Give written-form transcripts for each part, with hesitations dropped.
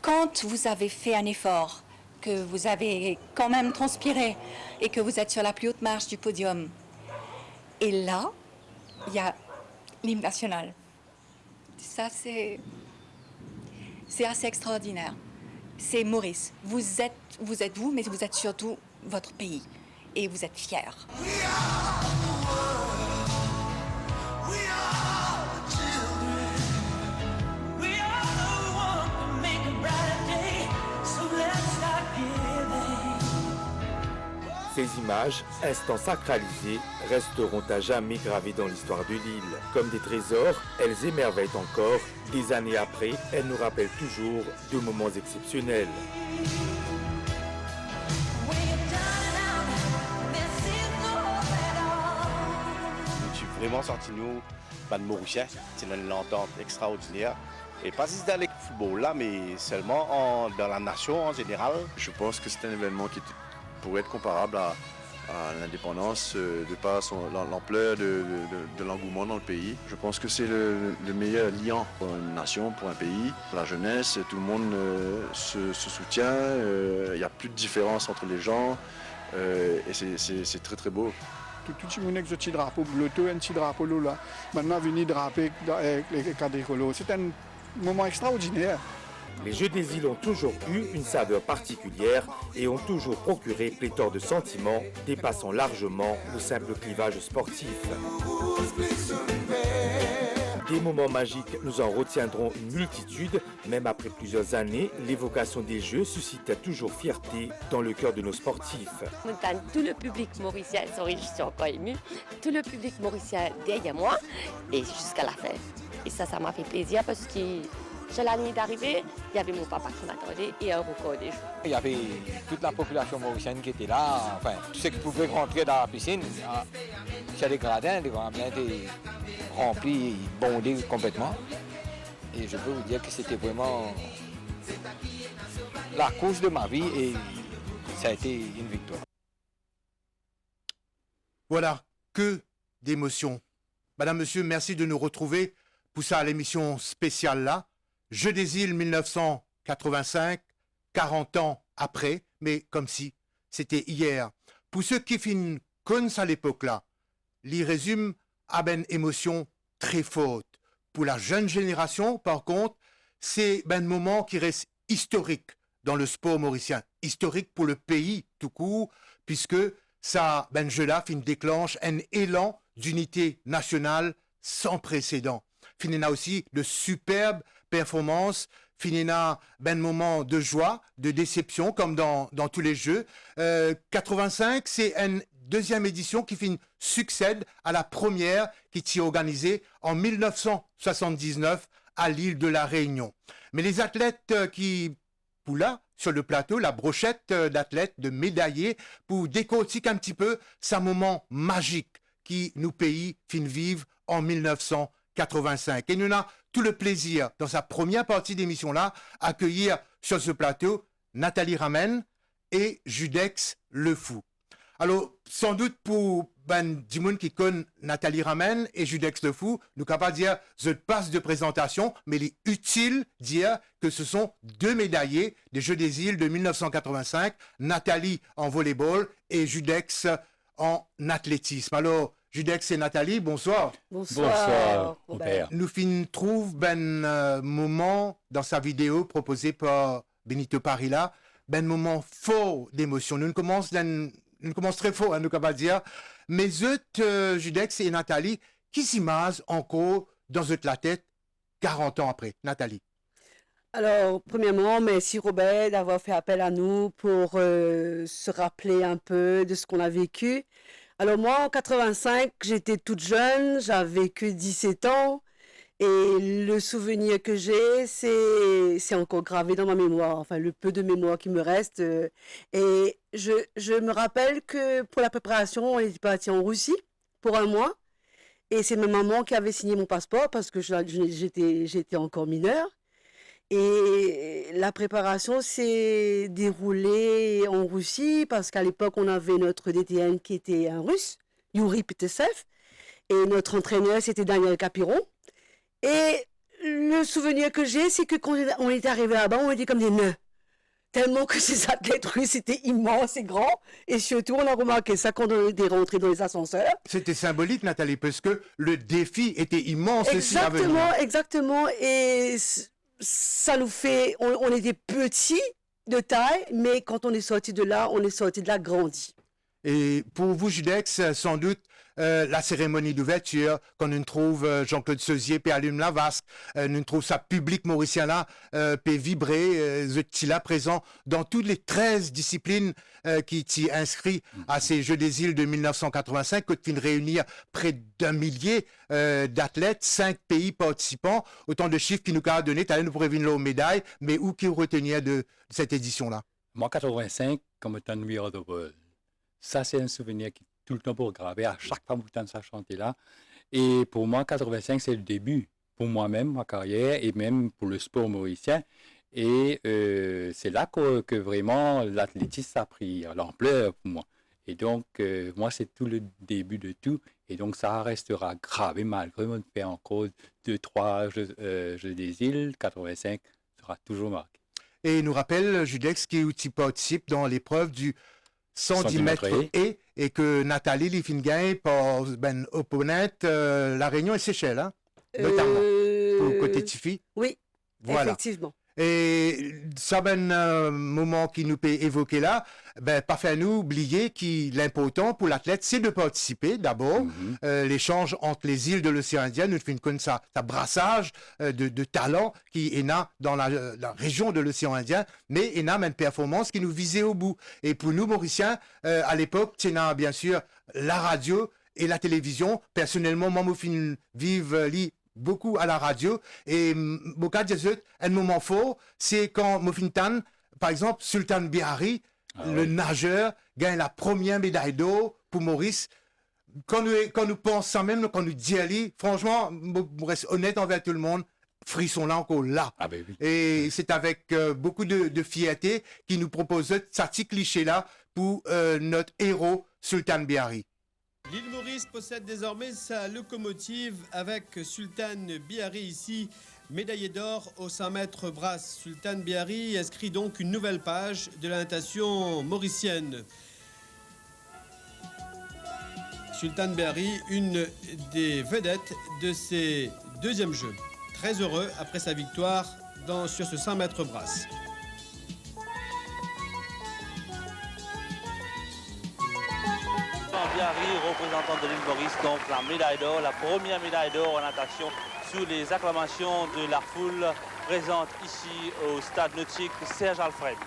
Quand vous avez fait un effort, que vous avez quand même transpiré et que vous êtes sur la plus haute marche du podium, et là, il y a l'hymne national. Ça, c'est assez extraordinaire. C'est Maurice. Vous êtes vous, mais vous êtes surtout votre pays. Et vous êtes fiers. Ces images, instants sacralisés, resteront à jamais gravées dans l'histoire de l'île. Comme des trésors, elles émerveillent encore. Des années après, elles nous rappellent toujours de moments exceptionnels. Je suis vraiment sorti nous, de Mauricien. C'est une entente extraordinaire. Et pas juste dans le football là, mais seulement dans la nation en général. Je pense que c'est un événement qui pourrait être comparable à l'indépendance de par l'ampleur de l'engouement dans le pays. Je pense que c'est le meilleur lien pour une nation, pour un pays. La jeunesse, tout le monde se soutient, il n'y a plus de différence entre les gens et c'est très très beau. Tout le monde a un petit drapeau bleu, un petit drapeau là. Maintenant, venir draper avec les quadricolos. C'est un moment extraordinaire. Les Jeux des îles ont toujours eu une saveur particulière et ont toujours procuré pléthore de sentiments dépassant largement le simple clivage sportif. Des moments magiques, nous en retiendrons une multitude. Même après plusieurs années, l'évocation des Jeux suscite toujours fierté dans le cœur de nos sportifs. Tout le public mauricien, je suis encore émue, tout le public mauricien derrière moi et jusqu'à la fin. Et ça m'a fait plaisir parce que sur la nuit d'arrivée, il y avait mon papa qui m'attendait et un record des Jeux. Il y avait toute la population mauricienne qui était là, enfin, tous ceux qui pouvaient rentrer dans la piscine. Sur les gradins, les gradins étaient remplis, bondés complètement. Et je peux vous dire que c'était vraiment la course de ma vie et ça a été une victoire. Voilà, que d'émotions. Madame, Monsieur, merci de nous retrouver pour ça à l'émission spéciale là. Jeux des îles 1985, 40 ans après, mais comme si c'était hier. Pour ceux qui finissent connaissent à l'époque là, l'y résume à une émotion très forte. Pour la jeune génération, par contre, c'est un moment qui reste historique dans le sport mauricien. Historique pour le pays tout court, puisque ça, jeu-là, déclenche un élan d'unité nationale sans précédent. Finina aussi de superbes performances, finina moment de joie, de déception, comme dans tous les jeux. 85, c'est une deuxième édition qui succède à la première qui était organisée en 1979 à l'île de la Réunion. Mais les athlètes qui, pour là, sur le plateau, la brochette d'athlètes, de médaillés, pour décortiquer un petit peu ce moment magique qui nous pays vivre en 1985. Et nous avons tout le plaisir, dans sa première partie d'émission-là, accueillir sur ce plateau Nathalie Ramen et Judex Le Fou. Alors, sans doute pour du monde qui connaît Nathalie Ramen et Judex Le Fou, nous ne pouvons pas dire je passe de présentation, mais il est utile de dire que ce sont deux médaillés des Jeux des îles de 1985, Nathalie en volleyball et Judex en athlétisme. Alors, Judex et Nathalie, bonsoir. Bonsoir, mon père. Nous trouve moment dans sa vidéo proposée par Benito Parilla, moment fort d'émotion. Nous commençons très fort, nous pouvons pas dire. Mais Judex et Nathalie, qui s'imaginent encore dans la tête 40 ans après? Nathalie. Alors, premièrement, merci Robert d'avoir fait appel à nous pour se rappeler un peu de ce qu'on a vécu. Alors moi, en 85, j'étais toute jeune, j'avais que 17 ans. Et le souvenir que j'ai, c'est encore gravé dans ma mémoire, enfin le peu de mémoire qui me reste. Et je me rappelle que pour la préparation, on était parti en Russie pour un mois. Et c'est ma maman qui avait signé mon passeport parce que j'étais encore mineure. Et la préparation s'est déroulée en Russie parce qu'à l'époque, on avait notre DTN qui était un Russe, Yuri Petesev. Et notre entraîneur, c'était Daniel Capiron. Et le souvenir que j'ai, c'est que quand on est arrivé là-bas, on était comme des nains. Tellement que ces athlètes russes étaient immenses et grands. Et surtout, on a remarqué ça quand on était rentré dans les ascenseurs. C'était symbolique, Nathalie, parce que le défi était immense aussi à venir. Exactement. Et ça nous fait... On était petits de taille, mais quand on est sorti de là grandi. Et pour vous, Judex, sans doute, la cérémonie d'ouverture, quand nous trouve Jean-Claude Seusier, puis allume la vasque, nous trouve sa public mauricien là, puis vibrer, là présent dans toutes les 13 disciplines qui t'y inscrit à ces Jeux des îles de 1985, que tu réunir près d'1 millier d'athlètes, 5 pays participants, autant de chiffres qui nous a donné, tu allais nous prévenir aux médailles, mais où qui retenir de cette édition-là? Moi, 85, comme étant We Are the World. Ça, c'est un souvenir qui tout le temps pour graver à chaque fois que ça chanter là. Et pour moi, 85, c'est le début pour moi-même, ma carrière, et même pour le sport mauricien. Et c'est là que vraiment l'athlétisme a pris l'ampleur pour moi. Et donc, moi, c'est tout le début de tout. Et donc, ça restera gravé malgré on fait encore 2-3 Jeux des îles. 85 sera toujours marqué. Et il nous rappelle, Judex, qui participe dans l'épreuve du 110 mètres et que Nathalie Liefingay par ben opponent La Réunion et Seychelles, hein, notamment, pour côté Tifi. Oui, voilà. Effectivement. Et ça, moment qui nous peut évoquer là, pas faire nous oublier que l'important pour l'athlète, c'est de participer d'abord. L'échange entre les îles de l'océan Indien, nous faisons comme ça brassage de talents qui est là dans la région de l'océan Indien, mais il y a une performance qui nous visait au bout. Et pour nous, Mauriciens, à l'époque, il y a bien sûr la radio et la télévision. Personnellement, moi, je vive beaucoup à la radio et un moment fort, c'est quand Mofintan, par exemple, Sultan Bihari, le nageur, gagne la première médaille d'or pour Maurice. Quand nous pensons même, quand nous disons, franchement, on reste honnête envers tout le monde, frisson là encore là. Ah ben oui. Et c'est avec beaucoup de fierté qu'il nous propose ce petit cliché-là pour notre héros, Sultan Bihari. L'île Maurice possède désormais sa locomotive avec Sultan Bihari ici, médaillé d'or au 100 mètres brasse. Sultan Bihari inscrit donc une nouvelle page de la natation mauricienne. Sultan Bihari, une des vedettes de ces deuxièmes Jeux. Très heureux après sa victoire sur ce 100 mètres brasse. Bihari, représentant de l'île Maurice, donc la médaille d'or, la première médaille d'or en natation sous les acclamations de la foule présente ici au stade nautique Serge Alfred.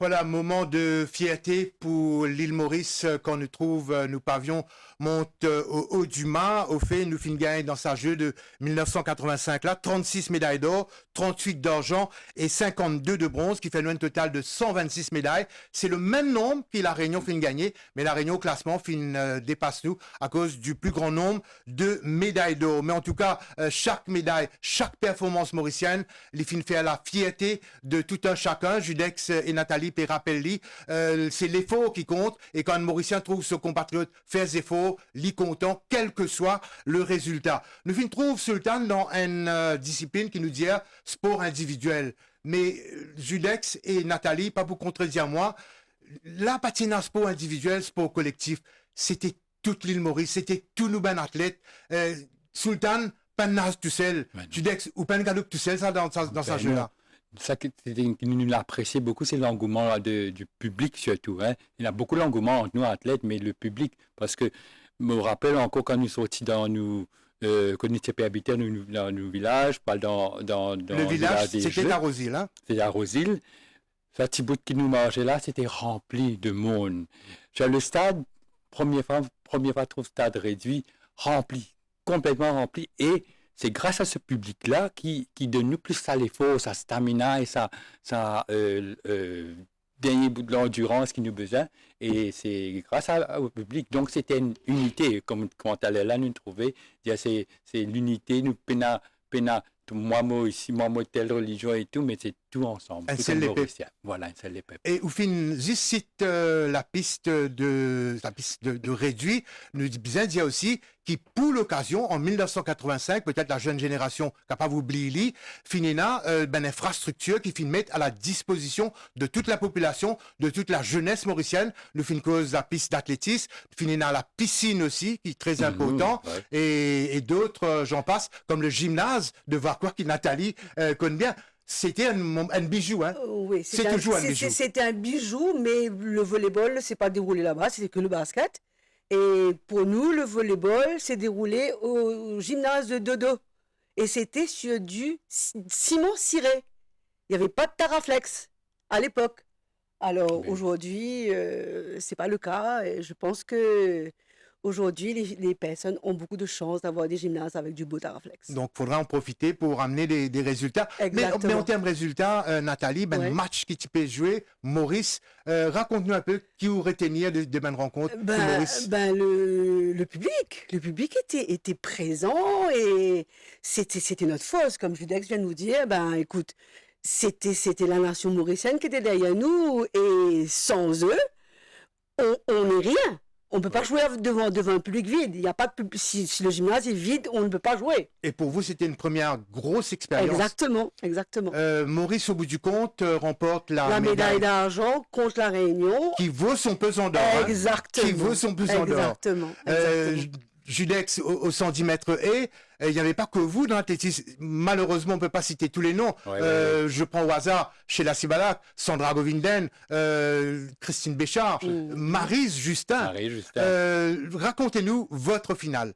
Voilà, moment de fierté pour l'île Maurice quand nous trouve, nous pavillons monte au haut du mât. Au fait, nous finissons gagner dans sa jeu de 1985 là, 36 médailles d'or, 38 d'argent et 52 de bronze, qui fait un total de 126 médailles. C'est le même nombre que la Réunion finit gagner, mais la Réunion au classement dépasse nous à cause du plus grand nombre de médailles d'or. Mais en tout cas, chaque médaille, chaque performance mauricienne, les finit faire la fierté de tout un chacun. Judex et Nathalie et rappelle-li, c'est l'effort qui compte, et quand un Mauricien trouve ce compatriote faire des efforts, li content, quel que soit le résultat. Nous finissons trouve Sultan dans une discipline qui nous dit sport individuel. Mais Judex et Nathalie, pas pour contredire moi, la patinage sport individuel, sport collectif, c'était toute l'île Maurice, c'était tous nos ben athlètes. Sultan, pas nage tout seul. Judex, ou pas tout seul ça dans sa jeu-là. Ça qui nous apprécié beaucoup, c'est l'engouement du public surtout. Hein. Il y a beaucoup d'engouement entre nous athlètes, mais le public, parce que je me rappelle encore quand nous sortis quand nous étions habités dans nos villages, pas dans le village, c'était à Rosil. Hein? C'était à Rosil. Ce petit bout qui nous mangeait là, c'était rempli de monde. Le stade, première fois, trouve stade réduit, rempli, complètement rempli, et c'est grâce à ce public-là qui donne nous plus ça l'effort, sa stamina et sa dernier bout de l'endurance qui nous besoin. Et c'est grâce au public. Donc c'était une unité, comme quand elle est là nous trouver. C'est l'unité, nous pena moi ici, moi telle religion et tout, mais c'est tout ensemble. Un tout seul comme épée. Mauricien. Voilà, un seul épée. Et au fin, cite la piste de réduit, nous bien dire aussi qui, pour l'occasion, en 1985, peut-être la jeune génération capable d'oublier, finina une infrastructure qui fin mettre à la disposition de toute la population, de toute la jeunesse mauricienne. Nous fin cause la piste d'athlétisme, finina la piscine aussi, qui est très important, et d'autres, j'en passe, comme le gymnase de Varcois qui Nathalie connaît bien. C'était un bijou, hein? Oui, c'est toujours un bijou. C'était un bijou, mais le volleyball s'est pas déroulé là-bas, c'était que le basket. Et pour nous, le volleyball s'est déroulé au gymnase de Dodo. Et c'était sur du ciment ciré. Il n'y avait pas de Taraflex à l'époque. Alors aujourd'hui, c'est pas le cas. Et je pense que aujourd'hui, les personnes ont beaucoup de chance d'avoir des gymnases avec du beau Taraflex. Donc, il faudra en profiter pour amener des résultats. Mais en termes de résultats, Nathalie, match qui tu peux jouer, Maurice, raconte-nous un peu qui aurait retenir de bonnes rencontres pour Maurice. Le public était présent et c'était notre force. Comme Judex vient de nous dire, écoute, c'était la nation mauricienne qui était derrière nous et sans eux, on n'est rien. On ne peut pas jouer devant un public vide. Il y a pas de si le gymnase est vide, on ne peut pas jouer. Et pour vous, c'était une première grosse expérience. Exactement. Maurice, au bout du compte, remporte la médaille d'argent contre la Réunion. Qui vaut son pesant d'or. Exactement. Qui vaut son pesant d'or. Exactement. Judex au 110 mètres et il n'y avait pas que vous dans l'athlétisme. Malheureusement, on ne peut pas citer tous les noms. Je prends au hasard chez la Cibalak, Sandra Govinden, Christine Béchard, Maryse Justin. Racontez-nous votre finale.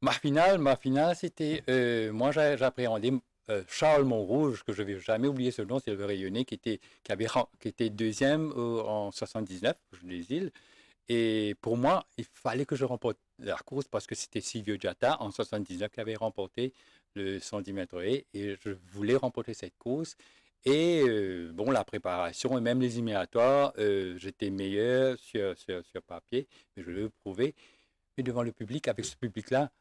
Ma finale, c'était... moi, j'appréhendais Charles Montrouge, que je ne vais jamais oublier ce nom, c'est le Rayonnais, qui était deuxième en 79, je les îles. Et pour moi, il fallait que je remporte la course parce que c'était Silvio Giatta en 79 qui avait remporté le 110 mètres et je voulais remporter cette course. Et la préparation et même les éliminatoires, j'étais meilleur sur papier, mais je l'ai prouvé. Mais devant le public, avec ce public-là,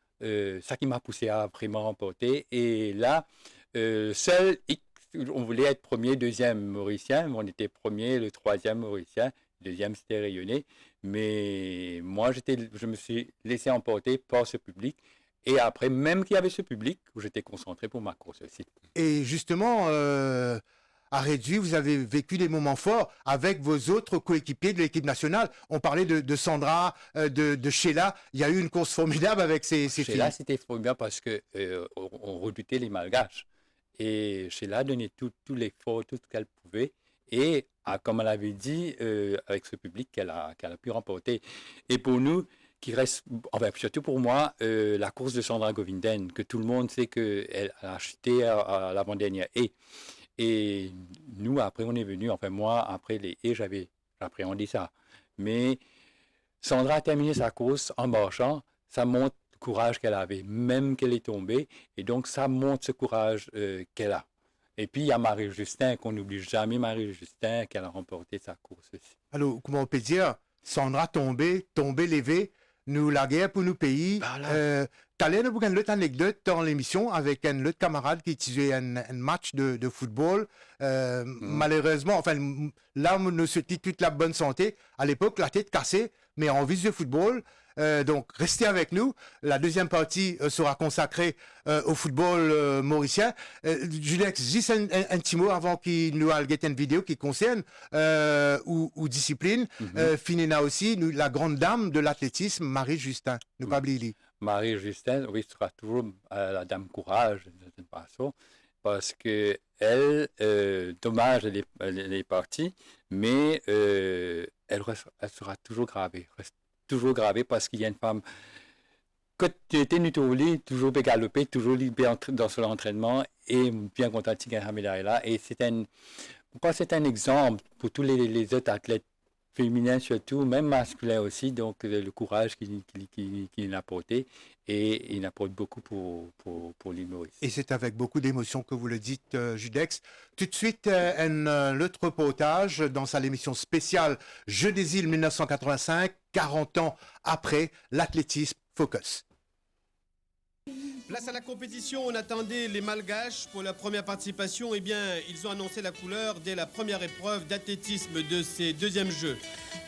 ça qui m'a poussé à vraiment remporter. Et là, on voulait être premier, deuxième mauricien, mais on était premier, le troisième mauricien. Deuxième, c'était Rayonnais. Mais moi, je me suis laissé emporter par ce public. Et après, même qu'il y avait ce public, j'étais concentré pour ma course aussi. Et justement, à Réduit, vous avez vécu des moments forts avec vos autres coéquipiers de l'équipe nationale. On parlait de Sandra, de Sheila. Il y a eu une course formidable avec ces filles. Sheila, c'était formidable parce qu'on redoutait les Malgaches. Et Sheila donnait tout l'effort, tout ce qu'elle pouvait. Et comme elle avait dit, avec ce public qu'elle a pu remporter. Et pour nous, qui reste, surtout pour moi, la course de Sandra Govinden, que tout le monde sait qu'elle a chuté à l'avant-dernière haie. Et nous, après, on est venu, moi, après les haies, j'avais appréhendé ça. Mais Sandra a terminé sa course en marchant. Ça montre le courage qu'elle avait, même qu'elle est tombée. Et donc, ça montre ce courage qu'elle a. Et puis, il y a Marie-Justin, qu'on n'oublie jamais, Marie-Justin, qui a remporté sa course aussi. Alors, comment on peut dire, Sandra tombée, levée, nous la guerre pour nous pays. T'allais nous une autre anecdote dans l'émission avec un autre camarade qui utilisait un match de football. Malheureusement, là, nous souhaitons toute la bonne santé. À l'époque, la tête cassée, mais en vise de football. Donc, restez avec nous. La deuxième partie sera consacrée au football mauricien. Judex, juste un petit mot avant qu'il nous ait une vidéo qui concerne ou discipline. Finina aussi, la grande dame de l'athlétisme, Marie-Justin. Nous pas oublier. Marie-Justin, oui, sera toujours la dame courage, d'une certaine façon, parce que elle, dommage, elle est partie, mais elle sera toujours gravée. Toujours gravé parce qu'il y a une femme quand tu étais nutroli, toujours bien galopé, toujours bien dans son entraînement et bien contente de gagner la médaille là. Et c'est un exemple pour tous les autres athlètes féminins surtout, même masculins aussi, donc le courage qu'il a apporté et il apporte beaucoup pour l'île Maurice. Et c'est avec beaucoup d'émotion que vous le dites, Judex. Tout de suite, l'autre reportage dans sa émission spéciale Jeux des îles 1985, 40 ans après l'athlétisme Focus. Place à la compétition, on attendait les Malgaches pour la première participation. Eh bien, ils ont annoncé la couleur dès la première épreuve d'athlétisme de ces deuxièmes Jeux,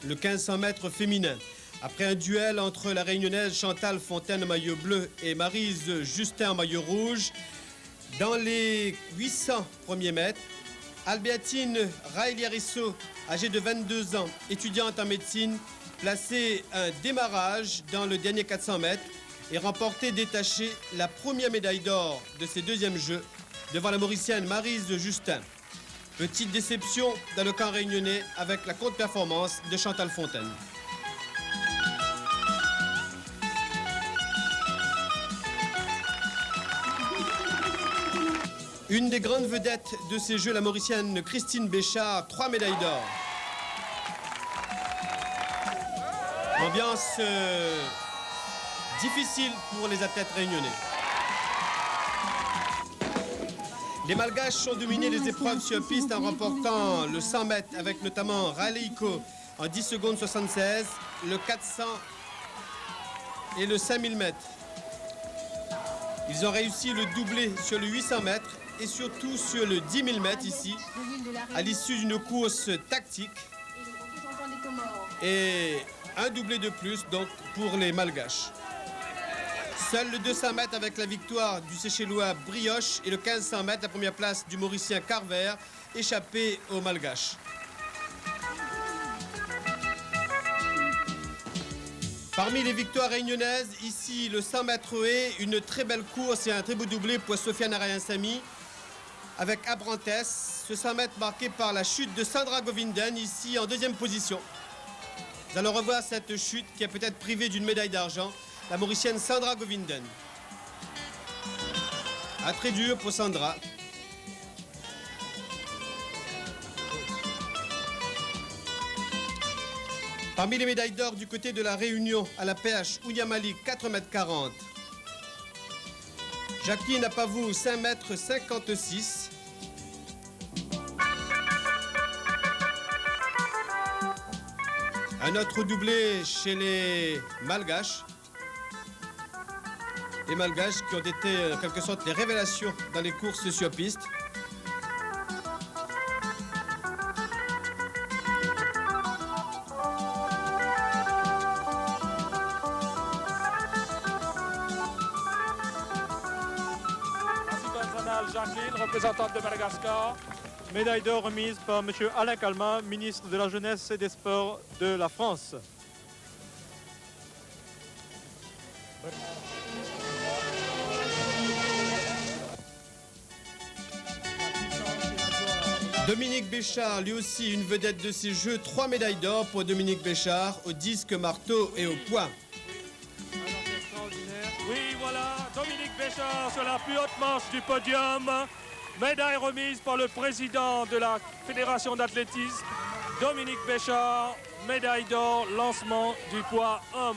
le 1500 mètres féminin. Après un duel entre la réunionnaise Chantal Fontaine en maillot bleu et Maryse Justin en maillot rouge, dans les 800 premiers mètres, Albertine Raeliarisso, âgée de 22 ans, étudiante en médecine, plaçait un démarrage dans le dernier 400 mètres et remportait détaché la première médaille d'or de ces deuxièmes Jeux devant la Mauricienne Maryse Justin. Petite déception dans le camp réunionnais avec la contre-performance de Chantal Fontaine. Une des grandes vedettes de ces Jeux, la Mauricienne Christine Béchard, 3 médailles d'or. Ambiance difficile pour les athlètes réunionnais. Les Malgaches ont dominé les épreuves sur piste en remportant le 100 mètres avec notamment Raleiko en 10 secondes 76, le 400 et le 5000 mètres. Ils ont réussi le doublé sur le 800 mètres et surtout sur le 10 000 mètres ici, à l'issue d'une course tactique. Et un doublé de plus donc pour les Malgaches. Seul le 200 mètres avec la victoire du Séchellois Brioche et le 1500 mètres, la première place du Mauricien Carver, échappé aux Malgaches. Parmi les victoires réunionnaises, ici le 100 mètres haies, une très belle course et un très beau doublé pour Sofiane Arayansami avec Abrantes. Ce 100 mètres marqué par la chute de Sandra Govinden, ici en deuxième position. Nous allons revoir cette chute qui a peut-être privé d'une médaille d'argent, la Mauricienne Sandra Govinden. Ah, très dur pour Sandra. Parmi les médailles d'or du côté de la Réunion, à la perche, Ouyamali, 4,40 m. Jacqueline Apavou, 5,56 m. Un autre doublé chez les Malgaches. Les Malgaches qui ont été en quelque sorte les révélations dans les courses sur piste. Jacqueline, représentante de Madagascar. Médaille d'or remise par M. Alain Calmat, ministre de la Jeunesse et des Sports de la France. Dominique Béchard, lui aussi une vedette de ces Jeux. 3 médailles d'or pour Dominique Béchard au disque, marteau et au poids. Oui, voilà, Dominique Béchard sur la plus haute marche du podium. Médaille remise par le président de la Fédération d'athlétisme, Dominique Béchard. Médaille d'or, lancement du poids homme.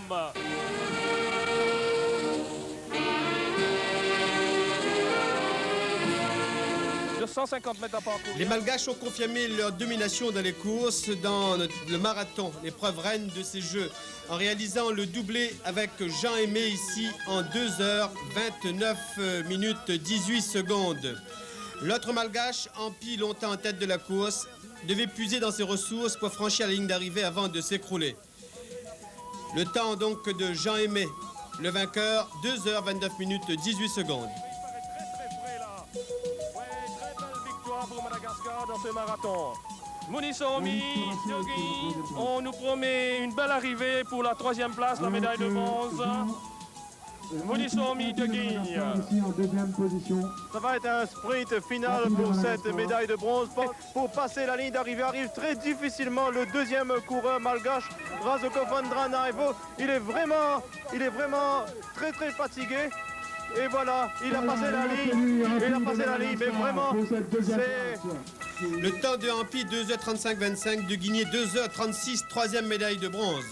De 150 mètres à parcourir. Les Malgaches ont confirmé leur domination dans les courses, dans le marathon, l'épreuve reine de ces Jeux, en réalisant le doublé avec Jean Aimé ici en 2h29 minutes 18 secondes. L'autre Malgache, Ampi, longtemps en tête de la course, devait puiser dans ses ressources pour franchir la ligne d'arrivée avant de s'écrouler. Le temps donc de Jean Aimé, le vainqueur, 2h29 minutes 18 secondes. Pour Madagascar dans ce marathon. Munisomi, Diogi, on nous promet une belle arrivée pour la 3e place, la médaille de bronze. Munisomi, Diogi. En deuxième position. Ça va être un sprint final pour cette médaille de bronze. Pour passer la ligne d'arrivée, arrive très difficilement le deuxième coureur malgache, Razokofandranaivo. Il est vraiment très fatigué. Et voilà, il a passé la ligne, mais vraiment, c'est... Le temps de Ampi, 2h35-25, de Guinée, 2h36, 3e médaille de bronze.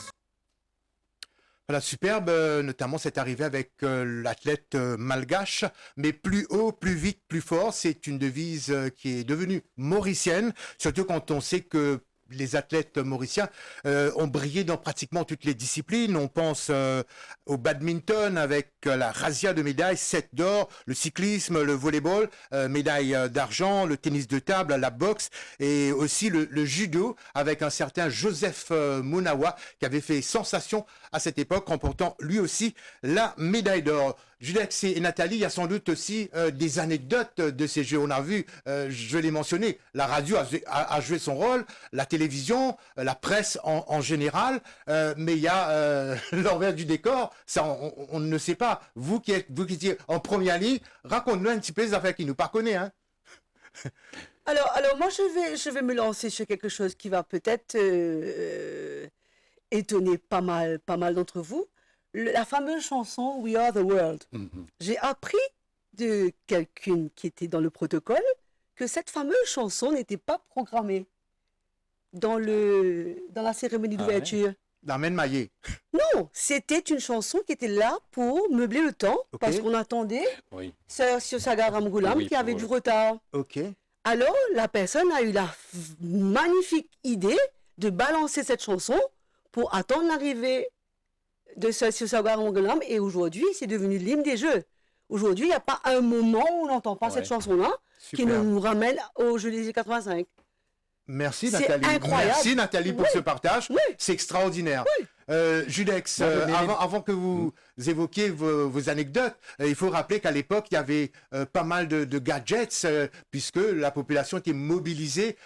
Voilà, superbe, notamment cette arrivée avec l'athlète malgache, mais plus haut, plus vite, plus fort, c'est une devise qui est devenue mauricienne, surtout quand on sait que les athlètes mauriciens ont brillé dans pratiquement toutes les disciplines. On pense au badminton avec la razzia de médailles, 7 d'or, le cyclisme, le volleyball, médaille d'argent, le tennis de table, la boxe et aussi le judo avec un certain Joseph Munawa qui avait fait sensation à cette époque, remportant lui aussi la médaille d'or. Judex et Nathalie, il y a sans doute aussi des anecdotes de ces jeux. On a vu, je l'ai mentionné, la radio a joué son rôle, la télévision, la presse en général, mais il y a l'envers du décor, ça on ne sait pas. Vous qui étiez en première ligne, raconte-nous un petit peu les affaires qui nous parcournent. Hein. Alors moi je vais me lancer sur quelque chose qui va peut-être étonner pas mal d'entre vous. La fameuse chanson We Are the World. J'ai appris de quelqu'un qui était dans le protocole que cette fameuse chanson n'était pas programmée dans la cérémonie d'ouverture. D'Armen Maillet. Non, c'était une chanson qui était là pour meubler le temps parce qu'on attendait Sir Sagar Ramgoolam qui avait du retard. Alors la personne a eu la magnifique idée de balancer cette chanson pour attendre l'arrivée de Sir Sagar Ramgoolam et aujourd'hui c'est devenu l'hymne des Jeux. Aujourd'hui il n'y a pas un moment où on n'entend pas cette chanson-là qui nous ramène aux Jeux des 85. Merci Nathalie. Incroyable. Merci Nathalie pour ce partage. C'est extraordinaire. Judex, avant que vous évoquiez vos anecdotes, il faut rappeler qu'à l'époque, il y avait pas mal de gadgets puisque la population était mobilisée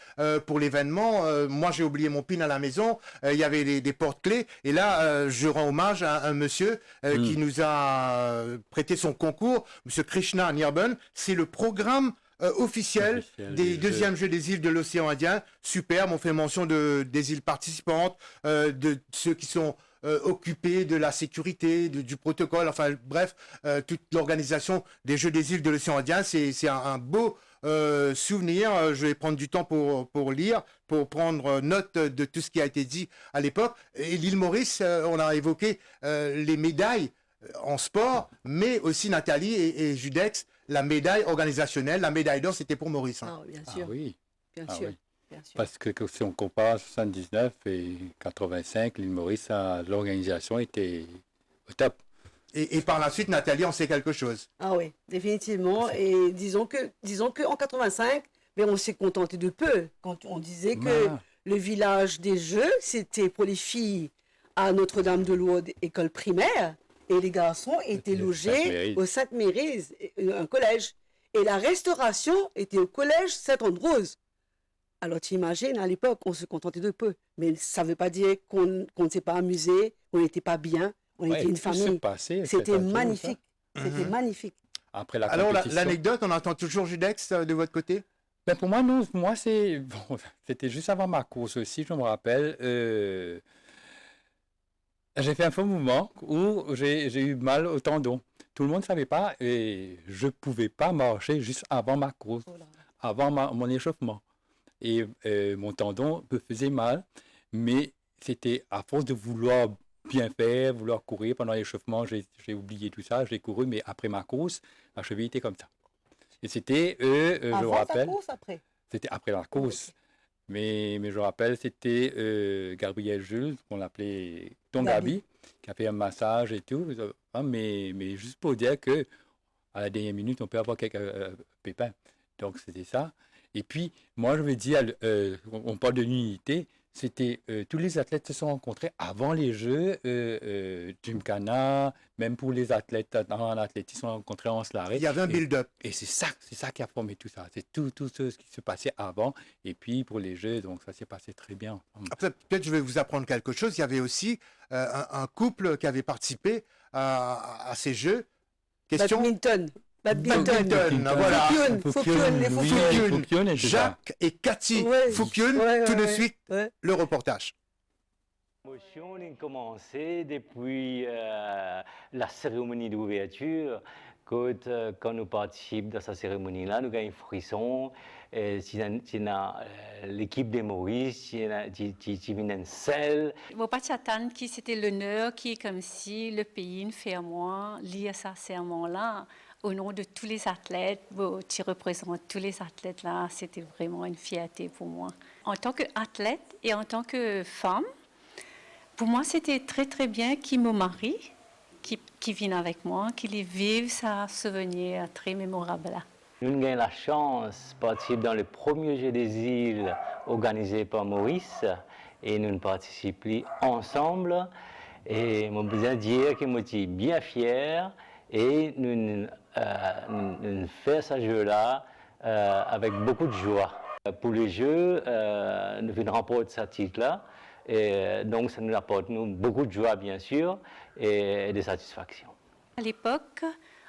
pour l'événement. Moi, j'ai oublié mon PIN à la maison. Il y avait des porte-clés. Et là, je rends hommage à un monsieur qui nous a prêté son concours, monsieur Krishna Nirban. C'est le programme officiel des deuxièmes Jeux des îles de l'océan Indien. Superbe, on fait mention des îles participantes, de ceux qui sont occupés de la sécurité, du protocole, enfin bref, toute l'organisation des Jeux des îles de l'océan Indien. C'est un beau souvenir. Je vais prendre du temps pour lire, pour prendre note de tout ce qui a été dit à l'époque. Et l'île Maurice, on a évoqué les médailles en sport, mais aussi Nathalie et Judex, la médaille organisationnelle, la médaille d'or, c'était pour Maurice. Hein. Bien sûr. Ah oui. Bien sûr. Parce que si on compare 79 et 85, l'île Maurice, l'organisation était au top. Et par la suite, Nathalie, on sait quelque chose. Ah oui, définitivement. Et disons que en 85, mais on s'est contenté de peu. Quand on disait que le village des Jeux, c'était pour les filles à Notre-Dame-de-Lourdes, école primaire, et les garçons étaient logés au Sainte-Mérise, un collège. Et la restauration était au collège Saint-Andrews. Alors tu imagines, à l'époque, on se contentait de peu. Mais ça ne veut pas dire qu'on ne s'est pas amusé, on n'était pas bien, on était une famille. C'était magnifique. C'était magnifique. Après la Alors compétition... l'anecdote, on entend toujours Judex de votre côté? Ben pour moi, non. Moi, c'était juste avant ma course aussi, je me rappelle. J'ai fait un faux mouvement où j'ai eu mal au tendon. Tout le monde ne savait pas et je ne pouvais pas marcher juste avant ma course, avant mon échauffement. Et mon tendon me faisait mal, mais c'était à force de vouloir bien faire, vouloir courir pendant l'échauffement, j'ai oublié tout ça, j'ai couru, mais après ma course, ma cheville était comme ça. Et c'était, je me rappelle... Avant ta course, après? C'était après la course. Mais je rappelle, c'était Gabriel Jules, qu'on l'appelait Tongabi, qui a fait un massage et tout. Mais juste pour dire que à la dernière minute, on peut avoir quelques pépins. Donc, c'était ça. Et puis, moi, je veux dire, on parle de l'unité, c'était tous les athlètes se sont rencontrés avant les Jeux, Gymkhana, même pour les athlètes en athlétisme, ils se sont rencontrés en Slaré. Il y avait un build-up. Et c'est ça qui a formé tout ça. C'est tout ce qui se passait avant. Et puis pour les Jeux, donc ça s'est passé très bien. Après, peut-être je vais vous apprendre quelque chose. Il y avait aussi un couple qui avait participé à ces Jeux. Question. Badminton, voilà. Foukion, Jacques et Cathy Foukion, tout de suite, le reportage. L'émotion a commencé depuis la cérémonie d'ouverture. Quand nous participons dans cette cérémonie-là, nous avons un frisson. L'équipe de Maurice, qui vient un sel. Mon pachatan, qui c'était l'honneur, qui est comme si le pays fait à moi, lié à ce serment-là, au nom de tous les athlètes. Tu représentes tous les athlètes là. C'était vraiment une fierté pour moi. En tant qu'athlète et en tant que femme, pour moi, c'était très, très bien qu'il me marie, qu'il vienne avec moi, qu'il vive sa souvenir très mémorable là. Nous avons la chance de participer dans le premier Jeu des îles organisé par Maurice et nous participons ensemble. Et je peux dire que je suis bien fier et nous faisons ce jeu-là avec beaucoup de joie. Pour les Jeux, nous venons remporter ce titre-là. Et donc ça nous apporte beaucoup de joie, bien sûr, et de satisfaction. À l'époque,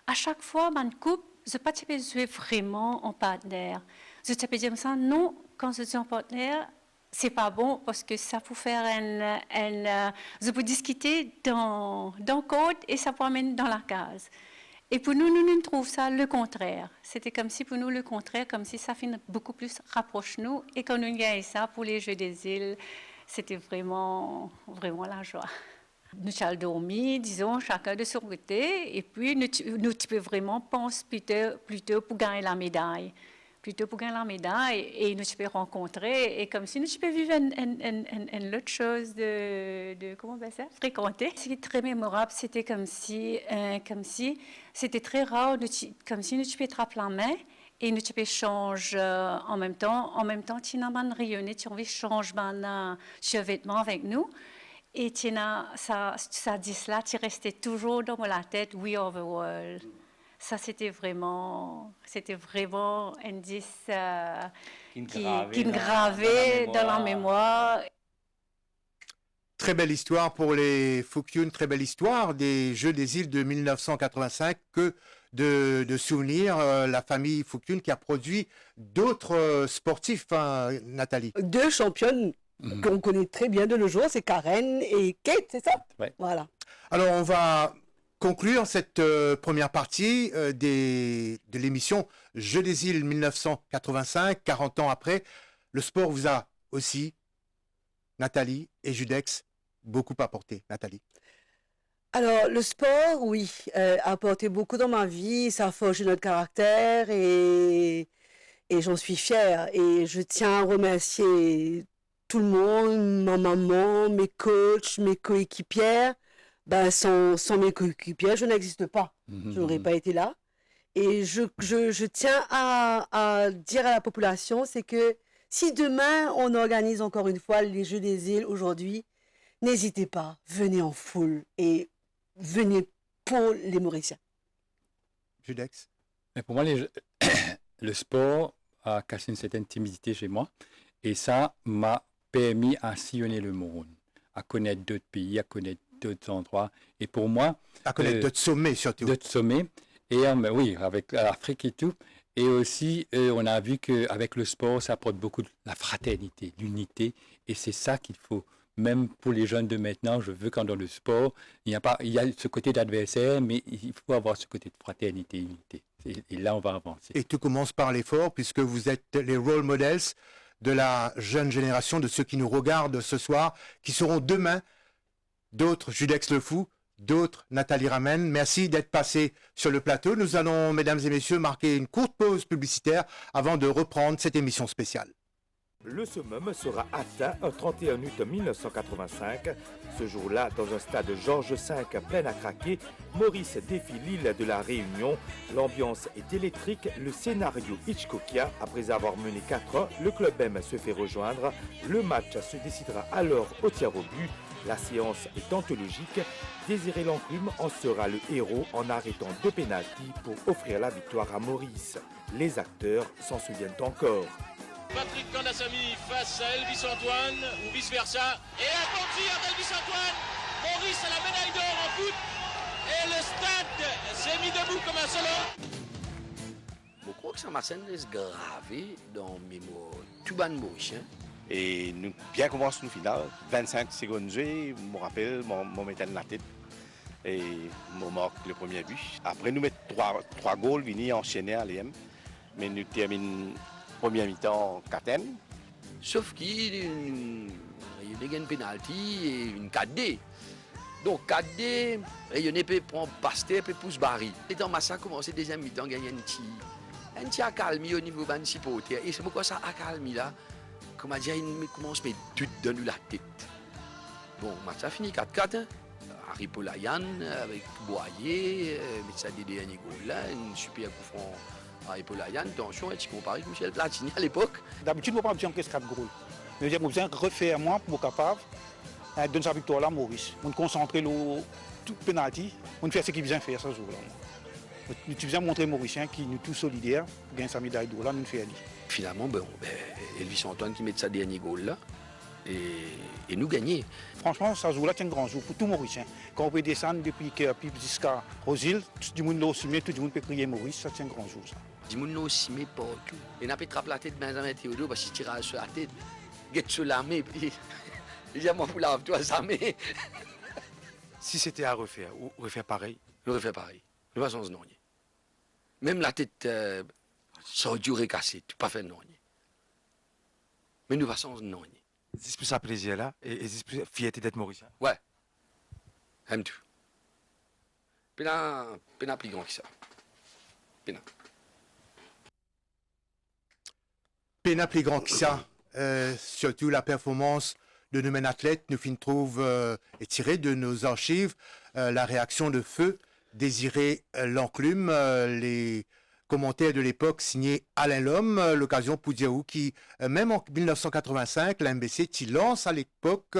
à chaque fois, ma coupe, je ne peux pas jouer vraiment en partenaire. Je te peux dire ça, non, quand je suis en partenaire, c'est pas bon parce que ça peut faire je peux discuter dans le code et ça peut amener dans la case. Et pour nous, nous trouvons ça le contraire. C'était comme si pour nous le contraire, comme si ça fait beaucoup plus rapproche nous. Et quand nous gagnons ça pour les Jeux des îles, c'était vraiment, vraiment la joie. Nous avons dormi, disons, chacun de son côté, et puis nous pouvons vraiment penser plutôt pour gagner la médaille. Plutôt pour gagner la médaille, et nous pouvons rencontrer, et comme si nous pouvons vivre une autre chose de comment on va ça, fréquenter. C'était très mémorable, c'était comme si c'était très rare, comme si nous pouvions attraper la main, et nous pouvons changer en même temps, tu n'as pas rayonné, tu as envie de changer ce vêtement avec nous. Et ça dit cela, tu restais toujours dans la tête, We Are the World. Ça, c'était vraiment un indice qui gravait dans la mémoire. Très belle histoire pour les Fukun, très belle histoire des Jeux des îles de 1985 que de souvenir la famille Fukun qui a produit d'autres sportifs, hein, Nathalie. 2 championnes qu'on connaît très bien de nos jours, c'est Karen et Kate, c'est ça? Ouais. Voilà. Alors, on va conclure cette première partie de l'émission Jeux des îles 1985, 40 ans après. Le sport vous a aussi, Nathalie et Judex, beaucoup apporté. Nathalie. Alors, le sport, oui, a apporté beaucoup dans ma vie, ça a forgé notre caractère et j'en suis fière. Et je tiens à remercier tout le monde, ma maman, mes coachs, mes coéquipières. Ben, sans mes coéquipières, je n'existe pas. Je n'aurais pas été là. Et je tiens à dire à la population, c'est que si demain, on organise encore une fois les Jeux des îles aujourd'hui, n'hésitez pas, venez en foule et venez pour les Mauriciens. Judex. Mais pour moi, le sport a cassé une certaine timidité chez moi. Et ça m'a permis à sillonner le monde, à connaître d'autres pays, à connaître d'autres endroits. Et pour moi... À connaître d'autres sommets surtout. D'autres sommets. Et oui, avec l'Afrique et tout. Et aussi, on a vu qu'avec le sport, ça apporte beaucoup de la fraternité, l'unité. Et c'est ça qu'il faut. Même pour les jeunes de maintenant, je veux qu'en dans le sport, il y a ce côté d'adversaire, mais il faut avoir ce côté de fraternité, unité. Et là, on va avancer. Et tout commence par l'effort, puisque vous êtes les role models de la jeune génération, de ceux qui nous regardent ce soir, qui seront demain d'autres Judex Le Fou, d'autres Nathalie Ramen. Merci d'être passé sur le plateau. Nous allons, mesdames et messieurs, marquer une courte pause publicitaire avant de reprendre cette émission spéciale. Le summum sera atteint un 31 août 1985. Ce jour-là, dans un stade Georges V plein à craquer, Maurice défie l'île de la Réunion. L'ambiance est électrique, le scénario Hitchcockien. Après avoir mené 4-1, le club M se fait rejoindre. Le match se décidera alors au tir au but. La séance est anthologique. Désiré Lanclume en sera le héros en arrêtant 2 pénaltys pour offrir la victoire à Maurice. Les acteurs s'en souviennent encore. Patrick Kandassamy face à Elvis Antoine ou vice-versa. Et un bon tir d'Elvis Antoine. Maurice a la médaille d'or en foot. Et le stade s'est mis debout comme un seul homme. Je crois que ça m'a gravé dans mes mots tout ban mauricien. Et nous bien commencé une finale, 25 secondes jouées, je me rappelle, mon mettais la tête et je marque le premier but. Après nous mettons 3 goals, venus enchaîner à l'EM, mais nous terminons première mi-temps 4. Sauf qu'il y a eu une penalty et une 4D. Donc, cadet, rayonné peut prendre pasteur, peut pousser baril. Et dans ma ça commencé deuxième mi-temps, gagner un petit accalmie au niveau de supporter. Et c'est pourquoi ça accalmie là, comme a dit, il commence à mettre tout dans la tête. Bon, match a fini 4-4. Harry Polayan avec Boyer, mais ça des derniers goals là, une super coup franc Harry Polayan. Attention, tu compares avec Michel Platini à l'époque. D'habitude, je ne peux pas dire que c'est 4 goals. Mais j'ai besoin de refaire moi pour être capable de donner sa victoire là, Maurice. On concentrer le tout penalty, on fait ce qu'il vient faire ce jour-là. Nous devons montrer aux Mauriciens qui nous tous solidaires pour gagner sa médaille d'or là, nous fait aller. Finalement, Elvis Antoine qui met sa dernier goal là et nous gagner. Franchement, ce jour-là, c'est un grand jour pour tout Mauricien. Quand on peut descendre depuis Kerpip jusqu'à Rosil, tout le monde là aussi, tout le monde peut crier Maurice, ça c'est un grand jour. Ça. Tout le monde là aussi, mais partout. Et n'a pas attrapé la tête de Benjamin Théodore parce qu'il tire sur la tête. Get sur l'armée, puis il dit à moi pour la toi ça mais. Si c'était à refaire, ou refaire pareil? Le refaire pareil. De toute façon, non. Même la tête, ça aurait dû recasser, tu pas fait non. Mais de toute façon, non. C'est plus ça plaisir là, et c'est plus fierté d'être Mauricien? Ouais. J'aime tout. Pena plus grand que ça. Pena plus grand que ça. Surtout la performance de nos athlètes, nous finissons trouve tirée de nos archives la réaction de feu Désiré Lanclume, les commentaires de l'époque signés Alain Lhomme, l'occasion pour dire qui, même en 1985, la MBC qui lance à l'époque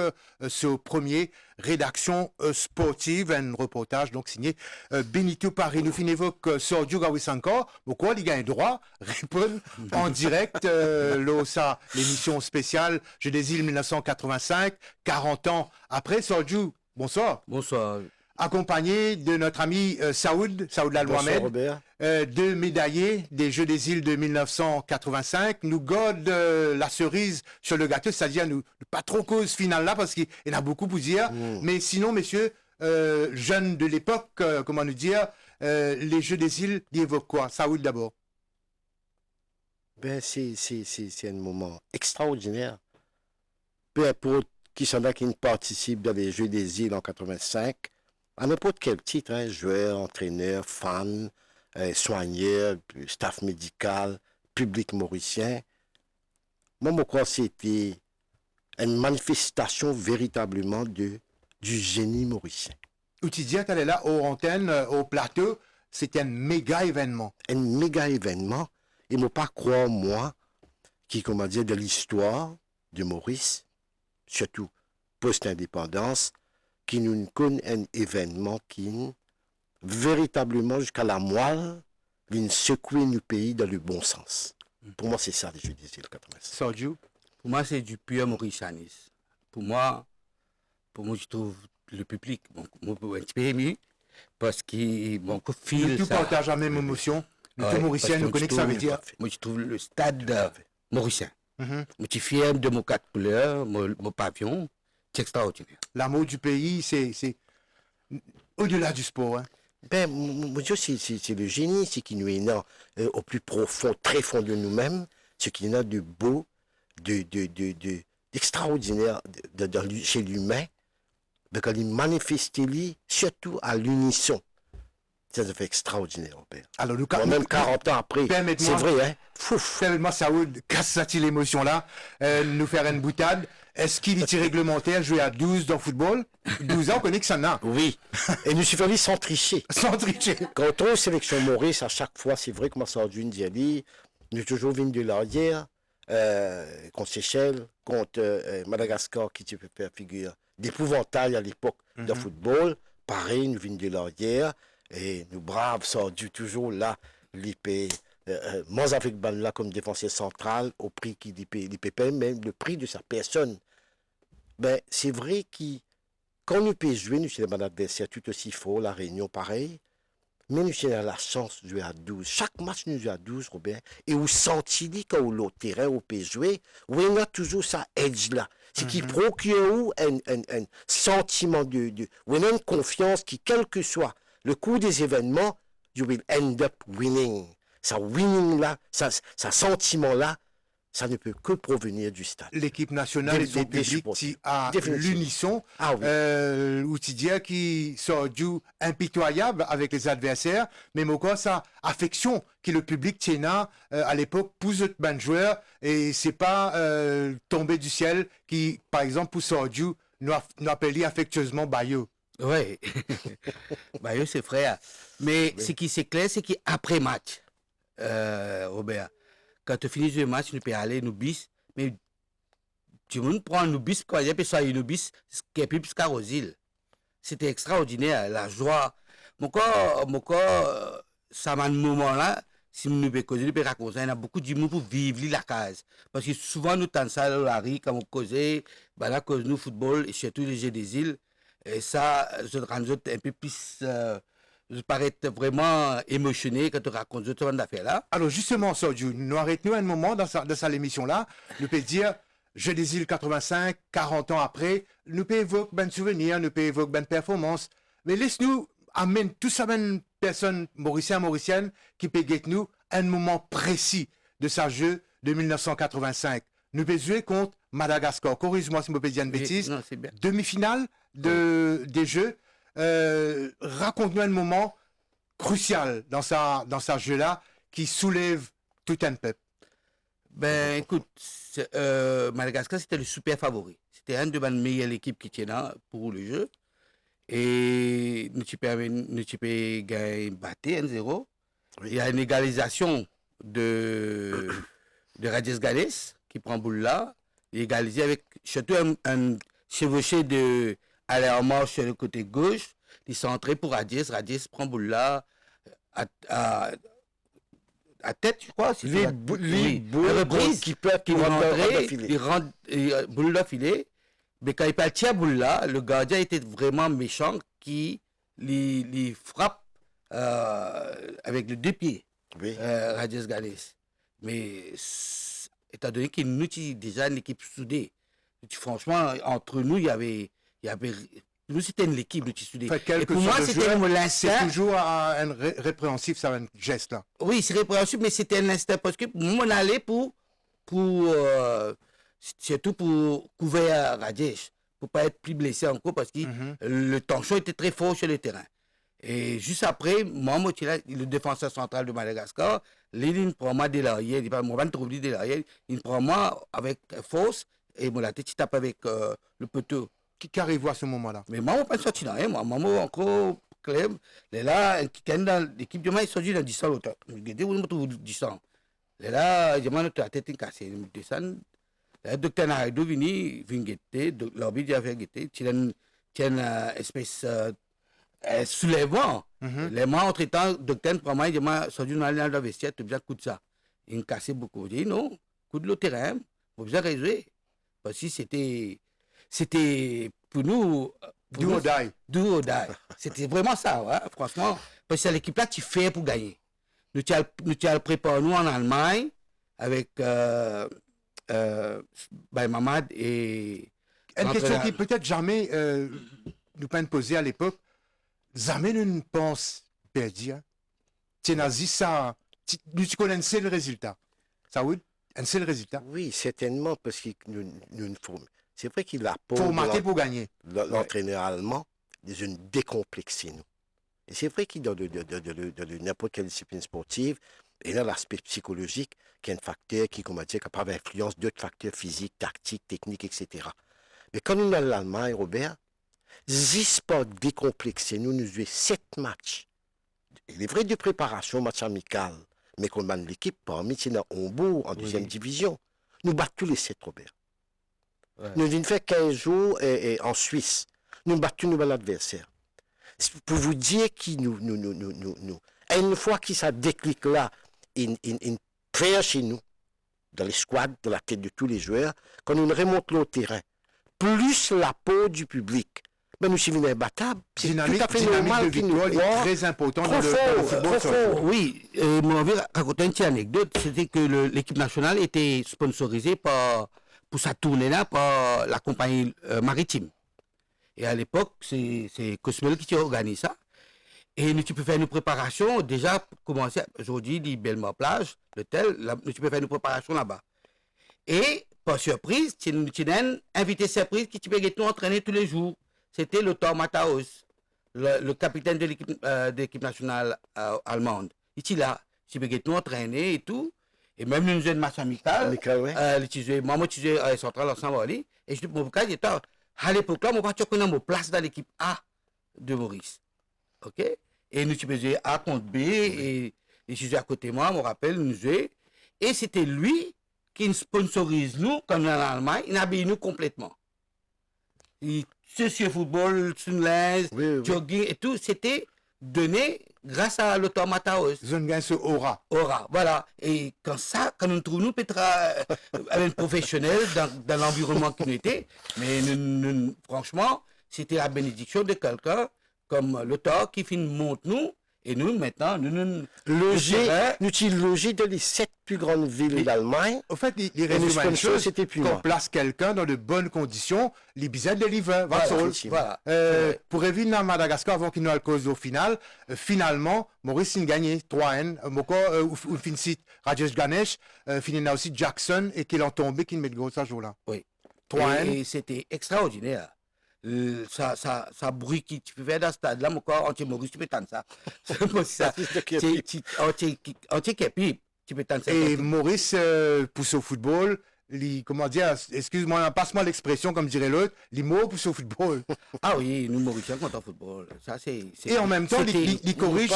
ce premier rédaction sportive, un reportage donc signé Benito Paris. Nous finissons évoque Sergio Gawissankor, pourquoi il gagne droit, répond en direct, l'émission spéciale Jeux des îles 1985, 40 ans après. Sergio, bonsoir. Bonsoir. Accompagné de notre ami Saoud Al-Mohamed, 2 médaillés des Jeux des îles de 1985. Nous gode la cerise sur le gâteau, c'est-à-dire nous pas trop cause finale là parce qu'il y en a beaucoup pour dire. Mais sinon, messieurs, jeunes de l'époque, comment nous dire, les Jeux des îles, ils évoquent quoi? Saoud d'abord. Ben, c'est un moment extraordinaire. Peu importe qui sont là qui participent dans les Jeux des îles en 85, à n'importe quel titre, hein, joueur, entraîneur, fan, soigneur, staff médical, public mauricien. Moi, je crois que c'était une manifestation véritablement du génie mauricien. Où tu disais qu'elle est là, aux antennes, au plateau, c'était un méga événement. Un méga événement. Et ne pas croire, moi, qui, comment dire, de l'histoire de Maurice, surtout post-indépendance, qui nous connaît un événement qui, véritablement, jusqu'à la moelle, vient secouer le pays dans le bon sens. Pour moi, c'est ça, les Jeux des îles 86. Sergio? Pour moi, c'est du pur mauricianisme. Pour moi, je trouve le public, un petit peu ému, parce qu'il file ça. Tout partage la même émotion. Le tout mauricien, nous connaît que ça veut dire. Moi, je trouve le stade mauricien. Je suis fier de mon 4 couleurs, mon pavillon. C'est extraordinaire. L'amour du pays, c'est au-delà du sport. Hein. Ben, mon Dieu, c'est le génie, c'est qui nous est là au plus profond, très fond de nous-mêmes, ce qui est là de beau, d'extraordinaire chez l'humain, ben, quand il manifeste, surtout à l'unisson. Ça fait extraordinaire, père. Alors, même 40 ans après, c'est vrai, hein? Permettez-moi, Saoud, casse-t-il l'émotion-là, nous faire une boutade. Est-ce qu'il est irréglementaire jouer à 12 dans le football? 12 ans, on connaît que ça n'a. Oui. Et nous suffit sans tricher. Sans tricher. Quand on sélectionne Maurice, à chaque fois, c'est vrai que moi, Sergio dit, nous toujours venu de l'arrière, contre Seychelles, contre Madagascar, qui peut faire figure d'épouvantail à l'époque de football. Pareil, nous venons de l'arrière. Et nous braves Sergio toujours là, l'IP. Moi, avec là comme défenseur central, au prix qui l'IPP, même le prix de sa personne. Ben, c'est vrai que quand nous pouvons jouer, nous sommes des adversaires tout aussi fort, la Réunion pareil, mais nous avons la chance de jouer à 12. Chaque match, nous jouons à 12, Robert, et vous sentez quand vous l'autre terrain, vous pouvez jouer, vous avez toujours ça edge là. C'est qui procure un sentiment vous avez une confiance qui, quel que soit le cours des événements, you will end up winning. Ça winning là, ça sentiment là, ça ne peut que provenir du stade. L'équipe nationale et son public qui a l'unisson, où tu dis qui sont du impitoyable avec les adversaires, mais encore ça affection que le public tient à l'époque pour les bons joueurs et c'est pas tombé du ciel qui, par exemple, pour Sordiou, nous appelait affectueusement Bayo. Oui, Bayo c'est frère. Mais ce qui c'est clair, c'est qu'après match, Robert, quand tu finis le match, nous pouvons aller nous bis, mais tu veux prendre nous bis, quand il y a personne nous bis, qui est plus qu'à îles. C'était extraordinaire, la joie. Mon corps, ça m'a un moment là, si nous pouvons causer, nous pouvons raconter, il y a beaucoup de monde pour vivre la case. Parce que souvent nous tentons ça dans la rue, quand on causait, là, cause nous football, et surtout les Jeux des îles, et ça, je rends un peu plus. Je parais vraiment émotionné quand tu racontes ce genre d'affaires-là. Alors justement, Sordiou, nous arrêtons un moment dans cette émission-là. Nous pouvons dire, Jeux des îles 85, 40 ans après, nous pouvons évoquer ben souvenirs, nous pouvons évoquer ben performances. Mais laisse-nous amener tout ça, ben personnes mauriciennes qui peuvent guetter nous un moment précis de ce jeu de 1985. Nous pouvons jouer contre Madagascar. Corrige-moi si je peux dire une bêtise. Demi-finale des Jeux. Raconte-nous un moment crucial dans ce jeu-là qui soulève tout un peuple. Ben écoute, Madagascar c'était le super favori. C'était une de mes meilleures équipes qui tient là pour le jeu. Et nous avons gagné 1-0. Il y a une égalisation de Rajesh Ganes qui prend boule là. Il égalisé avec surtout un chevauché de aller en marche sur le côté gauche, il s'est entré pour Rajesh prend boule là à tête, je crois. Reprise qui peut boule là filet. Mais quand il partit à boule là, le gardien était vraiment méchant qui lui frappe avec les deux pieds, Rajesh Ganes. Mais étant donné qu'il nous déjà une équipe soudée, franchement, entre nous, il y avait nous, c'était une équipe de soudée. Et pour moi, c'était l'instinct. C'est toujours un répréhensible, ça, un geste là. Oui, c'est répréhensible, mais c'était un instinct parce que moi, on allait surtout pour couvrir Rajesh, pour ne pas être plus blessé encore parce que le tension était très fort sur le terrain. Et juste après, moi, le défenseur central de Madagascar, il prend moi de l'arrière, il ne pas trouver de l'arrière, il prend moi avec force et la tête tape avec le poteau. Qui arrive à ce moment-là? Mais moi, je ne pas sorti dans rien, moi, encore clair. Là, dans l'équipe de moi, ils sont dans 10 ans l'autre. Je dis, vous trouvez 10 ans. Là, je m'en la tête cassée. Je descends. Le docteur Naïdou vient guetter, l'arbitre a fait guetter, il y a une espèce de soulèvement. Les mois entre-temps, le docteur prend moi, il m'a sorti dans le vestiaire, tu as besoin de coup de ça. Il me cassait beaucoup. Je dis, non, coup de l'autre terrain, il faut besoin de résoudre. Parce que c'était pour nous. Do or die. Do or die. C'était vraiment ça, ouais, franchement. Parce que c'est l'équipe-là qui fait pour gagner. Nous avons préparé nous en Allemagne avec Mamad et. Une question qui peut-être jamais nous pas posée à l'époque. Jamais nous ne pense perdre. Tu as dit ça. Tu connais un seul résultat. Ça oui? Un seul résultat? Oui, certainement, parce que nous c'est vrai qu'il a formaté pour gagner. L'entraîneur allemand, ils ont décomplexé nous. Et c'est vrai qu'il dans n'importe quelle discipline sportive, et là l'aspect psychologique, qui est un facteur qui, comment dire, capable d'influence d'autres facteurs physiques, tactiques, techniques, etc. Mais quand nous sommes en Allemagne, Robert, Zisport décomplexé, nous jouons 7 matchs. Il est vrai de préparation, match amical, mais qu'on mène l'équipe parmi dans Hombourg, en deuxième division. Nous battons tous les 7, Robert. Ouais. Nous avons fait 15 jours en Suisse. Nous battons nos adversaires. Pour vous dire que une fois que ça déclic là, une prière chez nous, dans les squads, dans la tête de tous les joueurs, quand nous remontons au terrain, plus la peau du public, ben nous sommes imbattables. C'est tout à fait normal que nous est très important dans le football. Oui, moi, je vais raconter une petite anecdote. C'était que l'équipe nationale était sponsorisée pour sa tournée-là par la compagnie maritime. Et à l'époque, c'est Cosmel qui organise ça. Et nous, tu peux faire une préparation, déjà, pour commencer, aujourd'hui, dit Belmont Plage, l'hôtel, nous, tu peux faire une préparation là-bas. Et, par surprise, tu as un invité surprise qui peut nous entraîner tous les jours. C'était Lothar Matthaus, le capitaine de l'équipe nationale allemande. Il était là, tu peux nous entraîner et tout. Et même nous avons un match amical. Moi, je suis à Central ensemble. Et je dis, à l'époque là, je connais mon place dans l'équipe A de Maurice. OK? Et nous jouons A contre B. Et je suis à côté de moi, je me rappelle, nous jouons. Et c'était lui qui nous sponsorise nous, comme en Allemagne, il habille nous complètement. Ceci football, sunlaise, jogging et tout, c'était donné grâce à Lothar Matthaus. Zone gagne ce aura. Aura, voilà. Et quand nous trouvons Petra un professionnel dans l'environnement qui nous était, mais franchement, c'était la bénédiction de quelqu'un comme Lothar qui monte nous. Et nous, maintenant, nous logés dans les 7 plus grandes villes d'Allemagne. En fait, il reste une chose, c'était qu'on place quelqu'un dans de bonnes conditions, les bisettes de l'hiver. Voilà. Pour revenir à Madagascar, avant qu'il nous ait cause au final, finalement, Maurice a gagné 3N. Ou finit Rajesh Ganesh, finit aussi Jackson, et qu'il en tombé, qu'il met le gros ça jour-là. Oui. 3N. Et c'était extraordinaire. Ça bruit qui tu fais dans ce stade-là, mon corps anti-Maurice, tu peux tendre ça. Anti-Kepi, tu peux tendre ça. Et Maurice pousse au football, comment dire, excuse-moi, passe-moi l'expression, comme dirait l'autre, les mots poussent au football. Ah oui, nous, Mauriciens, quand on football. Ça, et en même temps, il corrige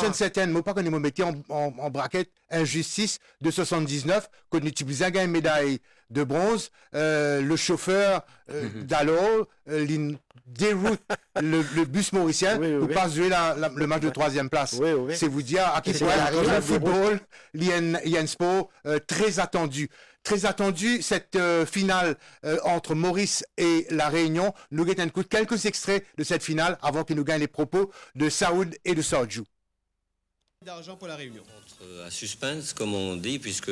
une certaine, moi, pas qu'on est mettait en braquette injustice de 79, quand nous utilisons une médaille de bronze, le chauffeur d'alors déroute le bus mauricien pour pas jouer le match de 3e place. C'est vous dire à quel point le football, il y a un sport très attendu. Très attendu, cette finale entre Maurice et La Réunion. Nous écoutons quelques extraits de cette finale avant qu'il nous gagne les propos de Saoud et de Sardjou. D'argent pour La Réunion. À suspense, comme on dit, puisque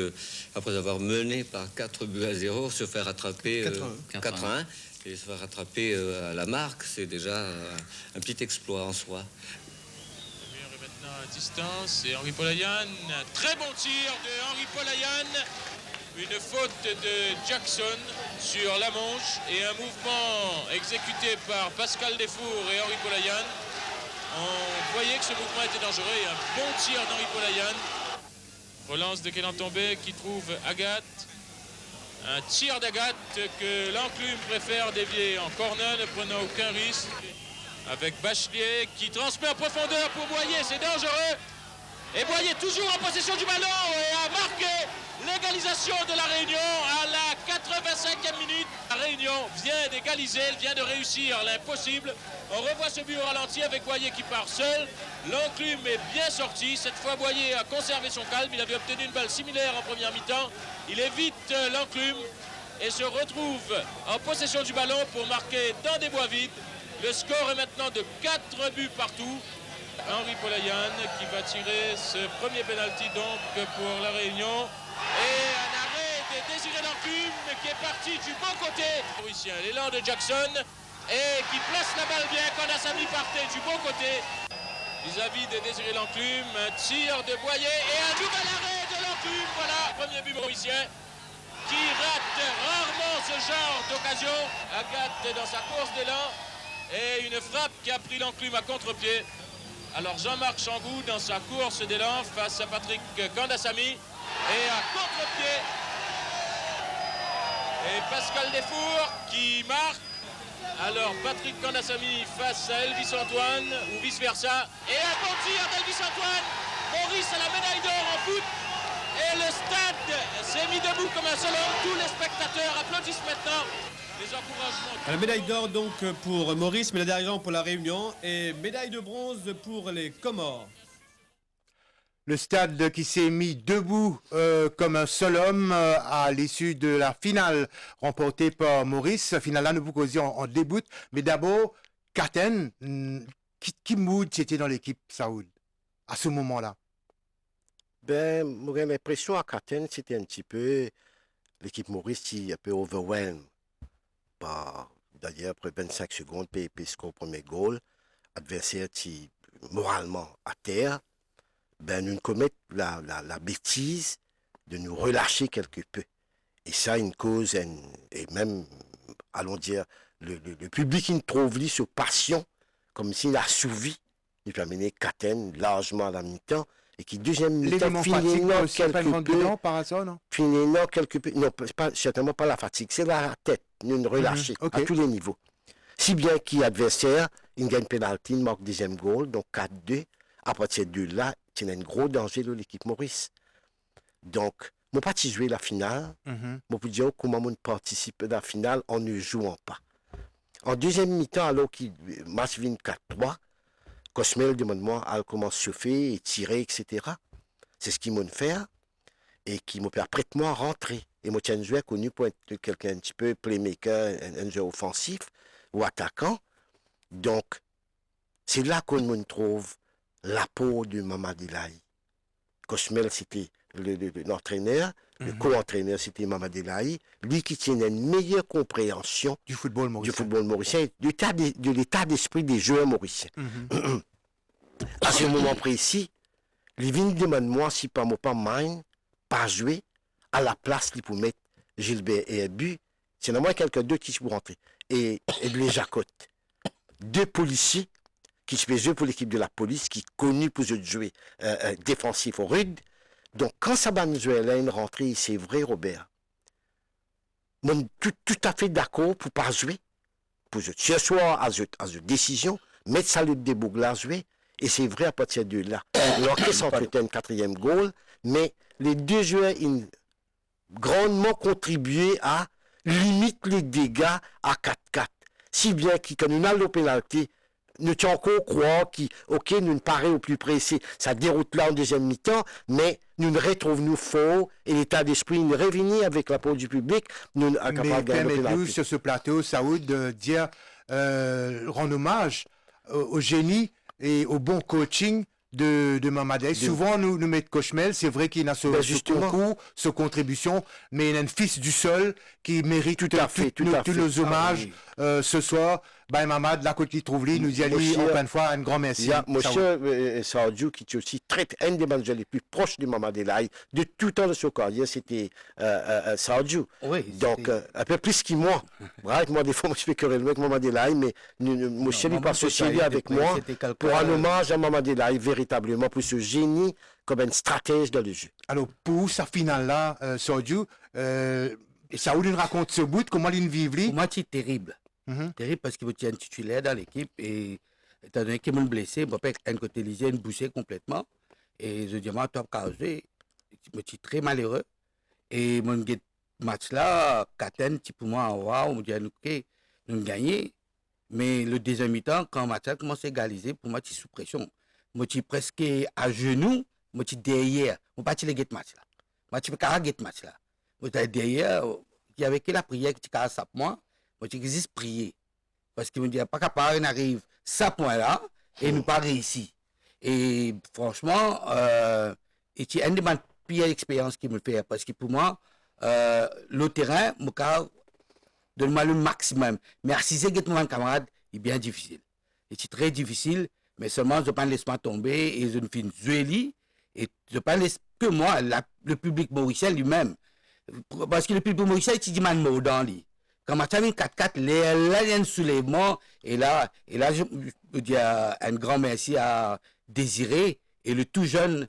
après avoir mené par 4-0, se faire rattraper 4-1 et se faire rattraper à la marque, c'est déjà un petit exploit en soi. Maintenant à distance, et Henri Polayan, très bon tir de Henri Polayan, une faute de Jackson sur la manche et un mouvement exécuté par Pascal Desfours et Henri Polayan. On voyait que ce mouvement était dangereux et un bon tir d'Henri Polayan. Relance de Kénan Tombé qui trouve Agathe. Un tir d'Agathe que l'enclume préfère dévier en corner, ne prenant aucun risque. Avec Bachelier qui transmet en profondeur pour Boyer, c'est dangereux. Et Boyer toujours en possession du ballon et a marqué l'égalisation de La Réunion à la 85e minute. La Réunion vient d'égaliser, elle vient de réussir l'impossible. On revoit ce but au ralenti avec Boyer qui part seul. L'enclume est bien sorti. Cette fois, Boyer a conservé son calme. Il avait obtenu une balle similaire en première mi-temps. Il évite l'enclume et se retrouve en possession du ballon pour marquer dans des bois vides. Le score est maintenant de 4 buts partout. Henri Polayan qui va tirer ce premier pénalty donc pour La Réunion. Et un arrêt de Désiré L'Enclume qui est parti du bon côté. L'élan de Jackson et qui place la balle bien quand Assami partait du bon côté. Vis-à-vis de Désiré L'Enclume, un tir de Boyer et un nouvel arrêt de L'Enclume. Voilà, premier but mauricien qui rate rarement ce genre d'occasion. Agathe dans sa course d'élan et une frappe qui a pris L'Enclume à contre-pied. Alors Jean-Marc Changou dans sa course d'élan face à Patrick Kandassami et à contre-pied. Et Pascal Desfours qui marque. Alors Patrick Kandassami face à Elvis Antoine ou vice-versa. Et un bon tir d'Elvis Antoine. Maurice a la médaille d'or en foot. Et le stade s'est mis debout comme un seul homme. Tous les spectateurs applaudissent maintenant. Les encouragements. La médaille d'or donc pour Maurice, médaille d'argent pour La Réunion et médaille de bronze pour les Comores. Le stade qui s'est mis debout comme un seul homme à l'issue de la finale remportée par Maurice. Cette finale-là, nous vous causions en début. Mais d'abord, Katen, qui mood c'était dans l'équipe Saoud à ce moment-là? Ben, j'ai l'impression à Katen, c'était un petit peu l'équipe Maurice qui est un peu overwhelmed. D'ailleurs, après 25 secondes, PEP score premier goal, adversaire qui moralement à terre, ben nous commettons la bêtise de nous relâcher quelque peu. Et ça, une cause, et même, allons dire, le public, il trouve lui sur passion, comme s'il a souvi. Il peut amener Caten largement à la mi-temps. Et qui, deuxième mi-temps, finit quelque peu. Par hasard, non? Finit quelque peu. Non, certainement pas la fatigue, c'est la tête, une relâchée à tous les niveaux. Si bien qu'il adversaire, il gagne penalty, il marque deuxième goal, donc 4-2. À partir de là, il y a un gros danger de l'équipe Maurice. Donc, je n'ai pas joué la finale. Je peux dire comment on participe à la finale en ne jouant pas. En deuxième mi-temps, alors que le match vient 4-3, Cosmel demande-moi à commencer à chauffer et tirer, etc. C'est ce qu'ils m'ont fait et qui m'a permis moi à rentrer. Et moi, j'ai un joueur connu pour être quelqu'un un petit peu playmaker, un joueur offensif ou attaquant. Donc, c'est là qu'on me trouve la peau de Mamadi Laye. Cosmel, c'était l'entraîneur, le co-entraîneur, c'était Mamadi Laye. Lui qui tient une meilleure compréhension du football mauricien, de l'état d'esprit des joueurs mauriciens. À ce moment précis, il vient demande-moi si pas moi pas mine, pas jouer à la place qu'il pour mettre Gilbert et Ebu. C'est normalement quelqu'un d'autre qui pour rentrer. Et les Jacotte. Deux policiers qui se jouer pour l'équipe de la police, qui est connu pour jouer défensif au rude. Donc, quand ça va nous jouer là, une rentrée, c'est vrai, Robert. Je suis tout à fait d'accord pour ne pas jouer. Pour ce soir, à une décision, mettre ça le débougler à jouer. Et c'est vrai à partir de là. L'orchestre entretient un quatrième goal, mais les deux joueurs ont grandement contribué à limiter les dégâts à 4-4. Si bien que quand nous avons le pénalty, nous sommes encore croire que, nous ne paraît au plus pressé, ça déroute là en deuxième mi-temps, mais nous retrouvons fort et l'état d'esprit nous revenir avec l'apport du public, nous sommes capables de gagner le pénalty. Sur ce plateau, Saoud, de dire, rendre hommage au génie et au bon coaching de Mamadi. Souvent, nous mettons Cosmel, c'est vrai qu'il a ce concours, ce contribution, mais il y a un fils du sol qui mérite tous nos hommages ce soir. Mamad, la côte qui trouve lui, nous y allons encore une fois un grand merci. Il y a monsieur Saoudjou qui est aussi un des managers les plus proches de Mamadi Laye de tout temps de sa carrière, c'était Saoudjou. Donc, un peu plus que moi. Moi, des fois, je fais querelle avec Mamadi Laye, mais monsieur n'est pas associé avec moi pour un hommage à Mamadi Laye, véritablement, pour ce génie comme un stratège dans le jeu. Alors, pour sa finale-là, Saoudjou, Saoud nous raconte ce bout, comment il vit. Pour moi, c'est terrible. Terrible parce qu'il y a un titulaire dans l'équipe et étant donné qu'il m'a blessé, je peux un côté lisé, une bouchée complètement. Et je dis, moi, top causé, je suis très malheureux. Et mon match là, Caten, pour moi, waouh, on dit, ok, nous gagné. Mais le deuxième mi-temps, quand le match a commencé à égaliser, pour moi, je suis sous pression. Je suis presque à genoux, je suis derrière. Je ne peux pas le match là. Je ne peux pas le match là. Je suis derrière, il y avait que la prière qui a ça pour moi. Moi, j'ai juste prié. Parce qu'il me dit, pas capable, on arrive à ce point-là, et nous pas réussi. Et franchement, c'est une de mes pires expériences qu'il me fait. Parce que pour moi, le terrain, donne-moi le maximum. Mais si c'est mon camarade, il est bien difficile. Et c'est très difficile, mais seulement je ne pas laisser tomber et je ne fais une zuélie. Et je ne pas laisser que moi, le public mauricien lui-même. Parce que le public mauricien, il dit, man, mot dans lui. Quand ma famille 4-4, là, il y a un soulèvement. Et là, je peux dire un grand merci à Désiré et le tout jeune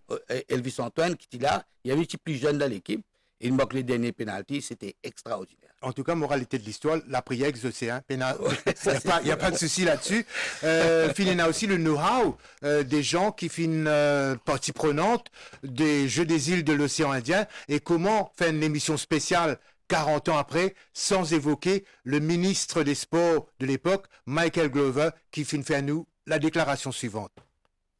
Elvis Antoine qui était là. Il y avait un petit plus jeune dans l'équipe. Il marque les derniers pénaltys. C'était extraordinaire. En tout cas, moralité de l'histoire, la prière exaucée. Il n'y a pas de souci là-dessus. Il y a aussi le know-how des gens qui font partie prenante des Jeux des îles de l'océan Indien. Et comment faire une émission spéciale 40 ans après, sans évoquer le ministre des Sports de l'époque, Michael Glover, qui fait à nous la déclaration suivante.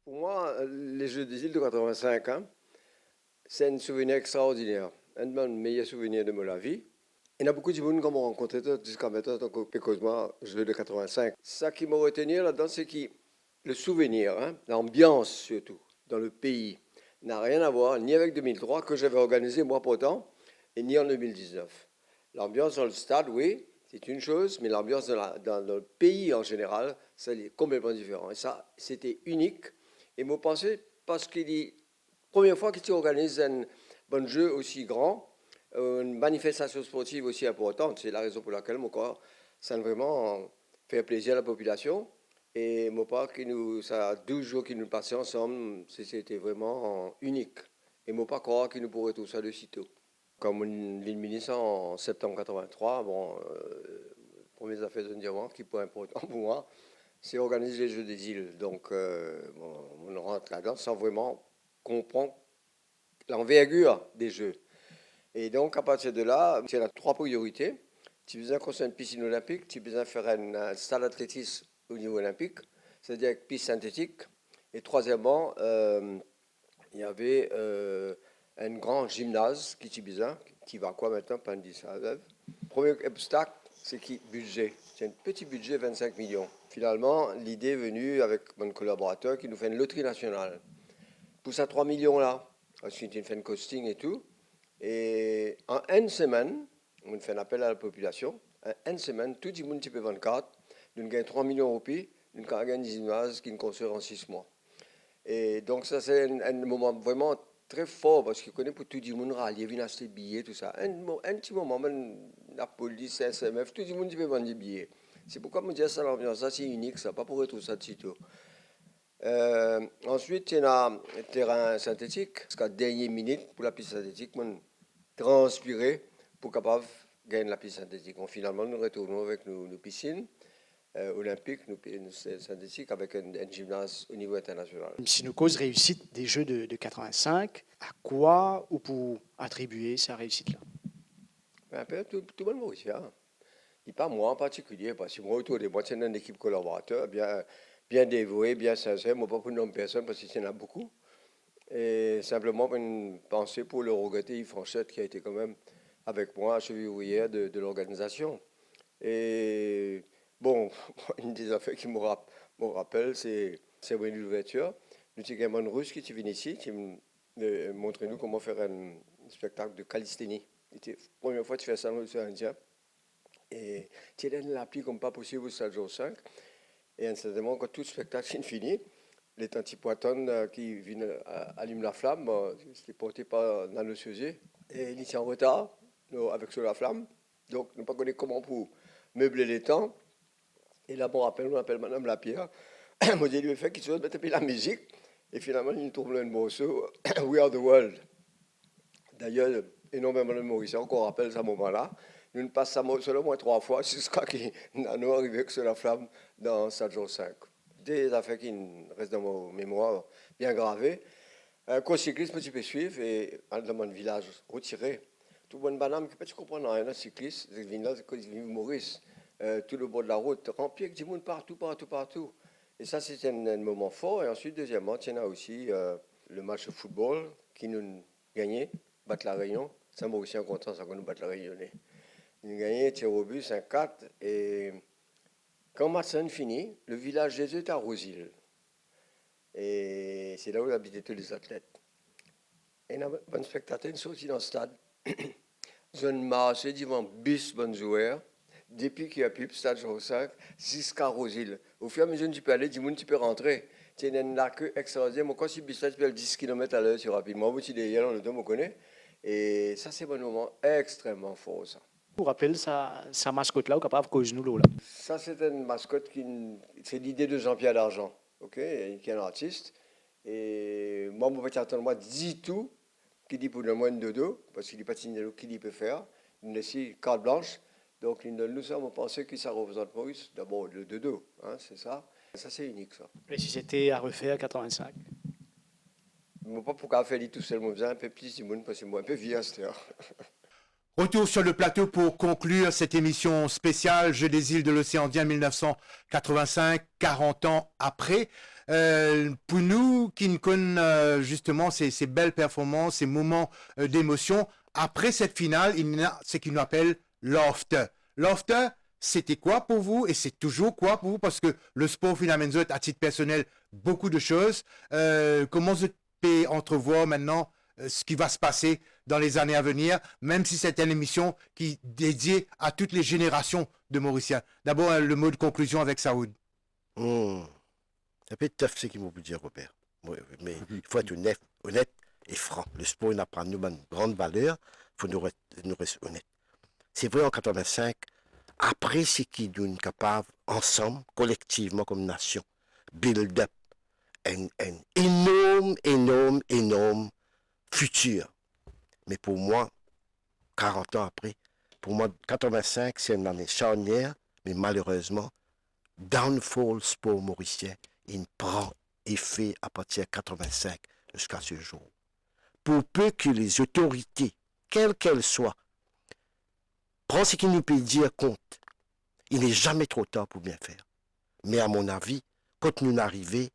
Pour moi, les Jeux des îles de 85, c'est un souvenir extraordinaire. Un de mes meilleurs souvenirs de ma vie. Il y a beaucoup de gens qui m'ont rencontré jusqu'à maintenant, parce que moi, Jeux de 85. Ça qui m'a retenu là-dedans, c'est que le souvenir, l'ambiance surtout, dans le pays, n'a rien à voir ni avec 2003, que j'avais organisé moi pourtant, et ni en 2019. L'ambiance dans le stade, oui, c'est une chose, mais l'ambiance dans le pays en général, ça est complètement différent. Et ça, c'était unique. Et moi, pensais, parce qu'il est la première fois que tu organises un bon jeu aussi grand, une manifestation sportive aussi importante. C'est la raison pour laquelle mon corps, ça a vraiment fait plaisir à la population. Et mon père, ça a 12 jours qu'ils nous passaient ensemble, c'était vraiment unique. Et mon père croit qu'il nous pourrait tout ça de sitôt. Comme l'île ministre en septembre 83, premières affaires de diamant qui est important pour moi, c'est organiser les Jeux des îles. Donc, on rentre là-dedans sans vraiment comprendre l'envergure des Jeux. Et donc, à partir de là, il y a 3 priorités. Tu as besoin de construire une piscine olympique, tu as besoin de faire un stade d'athlétisme au niveau olympique, c'est-à-dire avec piste synthétique. Et troisièmement, il y avait un grand gymnase qui va quoi maintenant, pas dit ça. Le premier obstacle, c'est budget. C'est un petit budget, 25 millions. Finalement, l'idée est venue avec mon collaborateur qui nous fait une loterie nationale. Pour ça, 3 millions là. Ensuite, il fait un costing et tout. Et en une semaine, on fait un appel à la population. En une semaine, tout le monde peut vendre carte. Nous gagnons 3 millions de roupies. Nous gagnons un gymnase qui nous construit en 6 mois. Et donc, ça, c'est un moment vraiment très fort parce qu'il connaît pour tout le monde rallier, venir acheter des billets, tout ça. Un petit moment, même la police, SMF, tout le monde peut vendre des billets. C'est pourquoi je me dis ça, l'ambiance, ça, c'est unique, ça, pas pour retrouver ça de sitôt. Ensuite, il y a un terrain synthétique, jusqu'à la dernière minute pour la piste synthétique, on transpiré pour capable gagner la piste synthétique. Donc, finalement, nous retournons avec nos piscines olympiques, nos synthétiques, avec un gymnase au niveau international. Si nous cause réussite des Jeux de 85, à quoi ou pour attribuer sa réussite-là? Un peu tout le monde mauricien. Et pas moi en particulier, parce que moi, autour de moi, c'est une équipe collaborateur bien dévouée, bien sincère. Moi, pas pour nommer personne, parce qu'il y en a beaucoup. Et simplement une pensée pour le regretté Yves Franchette, qui a été quand même avec moi, cheville ouvrière de l'organisation. Et bon, une des affaires qui me rappelle, c'est l'ouverture. Nous avons un russe qui est venu ici, qui m'a montré nous comment faire un spectacle de calisthénie. C'était la première fois que tu fais ça dans l'océan Indien. Et tu as l'appli comme pas possible au stade jour 5. Et incidemment, quand tout le spectacle est fini, les antipoitons qui viennent allumer la flamme, c'était porté par Nano Suzy. Et il était en retard avec sur la flamme. Donc, nous ne pas connaître comment pour meubler les temps. Et là, on appelle Madame Lapierre. Moi, j'ai lui fait qu'il se mette la musique. Et finalement, il nous trouve un morceau, We Are the World. D'ailleurs, énormément de Maurice, on rappelle ce moment-là. Nous ne passons ça au moins 3 fois jusqu'à qu'il Nano arrive sur la flamme dans 7 jours 5. Des affaires qui restent dans ma mémoire bien gravées. Un cours cycliste, tu peux suivre, et dans mon village retiré, tout le monde banane, tu comprends rien, un cycliste, c'est Maurice, tout le bord de la route, rempli avec du monde partout. Et ça, c'était un moment fort. Et ensuite, deuxièmement, il y a aussi le match de football qui nous gagnait, battre la Réunion. C'est un Mauricien content, ça, qu'on nous batte la Réunionnais. Nous gagnait, tir au but, 5-4. Et quand le match est fini, le village des est à Rosil. Et c'est là où habitaient tous les athlètes. Et un bon spectateur, ils sont sortis dans le stade. Ils ont marché devant bus bon joueur, depuis qu'il y a plus le stade Jean 5, jusqu'à Rosil. Au fur et à mesure que tu peux aller, du monde, tu peux rentrer. Tu as une queue extraordinaire. Moi, quand je suis bus, tu peux aller 10 km/h, c'est rapidement. Moi, tu es là, le dos, me connaît. Et ça, c'est un moment extrêmement fort, ça. Vous rappelez sa mascotte là, ou capable cause nous là? Ça, c'est une mascotte c'est l'idée de Jean-Pierre D'Argent, ok, qui est un artiste. Et moi, mon petit attendre, moi, dis tout, qui dit pour le moins de dodo, parce qu'il n'est pas signé qui dit peut faire. Il nous laisse carte blanche. Donc, il nous ça, on pensait que ça représente Maurice. D'abord, le dodo, hein, c'est ça. Ça, c'est unique, ça. Et si c'était à refaire 85? Je ne sais pas pourquoi faire tout seul, je faisais un peu plus du monde, parce que moi, un peu vieux à cette heure. Retour sur le plateau pour conclure cette émission spéciale Jeux des îles de l'océan Indien 1985, 40 ans après. Pour nous qui ne connaissons justement ces belles performances, ces moments d'émotion, après cette finale, il y a ce qu'on appelle l'after. L'after, c'était quoi pour vous et c'est toujours quoi pour vous? Parce que le sport finalement, à titre personnel, beaucoup de choses. Comment vous pouvez entrevoir maintenant ce qui va se passer dans les années à venir, même si c'est une émission qui est dédiée à toutes les générations de Mauriciens. D'abord, le mot de conclusion avec Saoud. C'est un peu tough ce qu'il m'a dire, Robert. Mais il faut être honnête et franc. Le sport, il apprend nous une grande valeur. faut nous rester honnêtes. C'est vrai, en 85, après ce qui nous sommes capables, ensemble, collectivement, comme nation, build up un énorme futur. Mais pour moi, 40 ans après, pour moi, 85, c'est une année charnière, mais malheureusement, downfall sport mauricien, il prend effet à partir de 85 jusqu'à ce jour. Pour peu que les autorités, quelles qu'elles soient, prennent ce qu'ils nous peuvent dire compte, il n'est jamais trop tard pour bien faire. Mais à mon avis, quand nous arrivons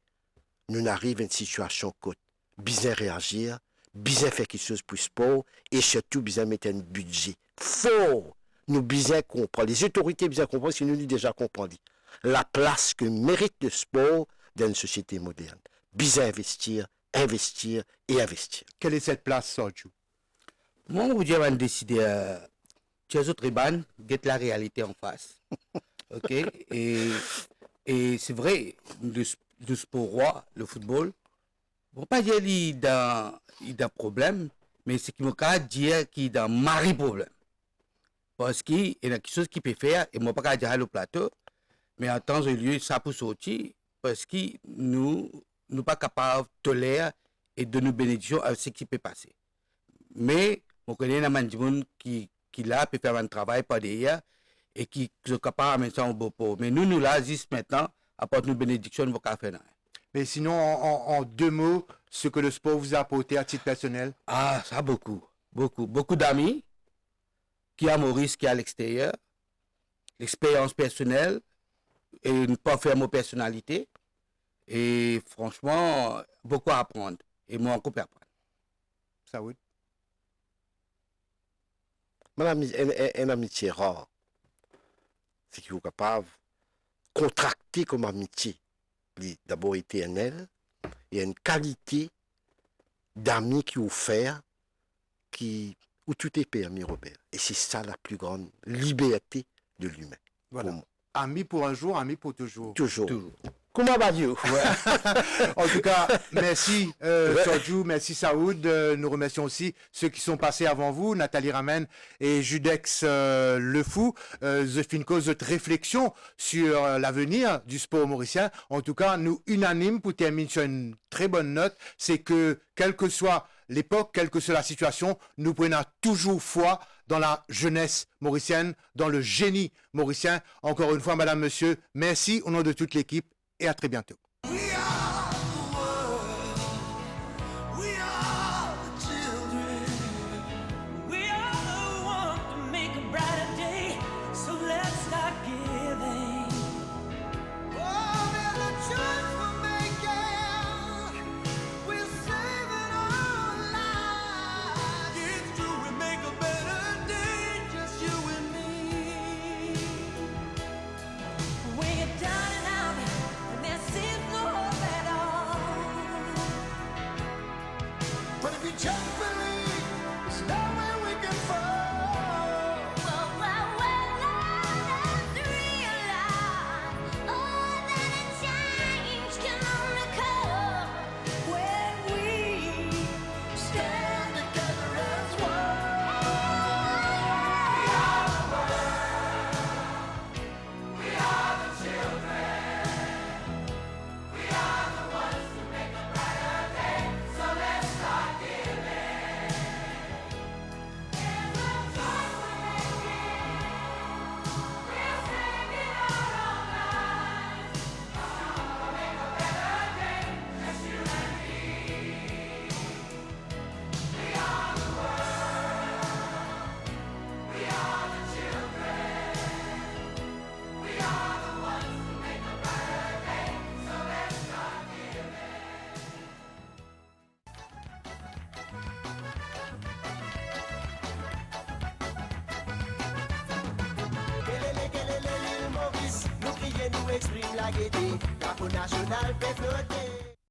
à une situation que bien réagir, bien faire quelque chose pour le sport et surtout bien mettre un budget fort. Nous bien comprendre, les autorités bien comprendre, ce que nous déjà compris. La place que mérite le sport dans une société moderne. Bien investir. Quelle est cette place, Sergio? Moi, vous avez décidé, tu as autres ban, get la réalité en face. OK? Et c'est vrai, le sport roi, le football, on ne peut pas dire qu'il y a un problème, mais c'est qu'il me cas dire qu'il y a un mari problème. Parce qu'il y a quelque chose qu'il peut faire, et moi, pas dire le plateau, mais en temps et lieu, ça peut sortir, parce que nous ne sommes pas capables de tolérer et de nous bénéficier à ce qui peut passer. Mais, on connaît un monde qui là, peut faire un travail par derrière, et qui est capable de mettre ça en beau pot. Mais nous là, juste maintenant, apporte nous bénédiction, nous ne pouvons pas faire. Mais sinon, en 2 mots, ce que le sport vous a apporté à titre personnel? Ah, ça beaucoup. Beaucoup d'amis qui à Maurice, qui à l'extérieur, l'expérience personnelle, et ne pas faire ma personnalité. Et franchement, beaucoup à apprendre. Et moi, encore à apprendre. Ça oui. Une amitié rare, c'est qu'il est capable de contracter comme amitié. D'abord éternel, il y a une qualité d'amis qui offert, où tout est permis, Robert. Et c'est ça la plus grande liberté de l'humain. Voilà. Ami pour un jour, ami pour toujours. Toujours. Comment va-t-il? En tout cas, merci Sergio, merci Saoud. Nous remercions aussi ceux qui sont passés avant vous, Nathalie Ramen et Judex Le Fou. The Finco, cette réflexion sur l'avenir du sport mauricien. En tout cas, nous unanimes pour terminer sur une très bonne note, c'est que quelle que soit l'époque, quelle que soit la situation, nous prenons toujours foi dans la jeunesse mauricienne, dans le génie mauricien. Encore une fois, madame, monsieur, merci au nom de toute l'équipe et à très bientôt. Nous exprime la gaieté, la nationale peut flotter.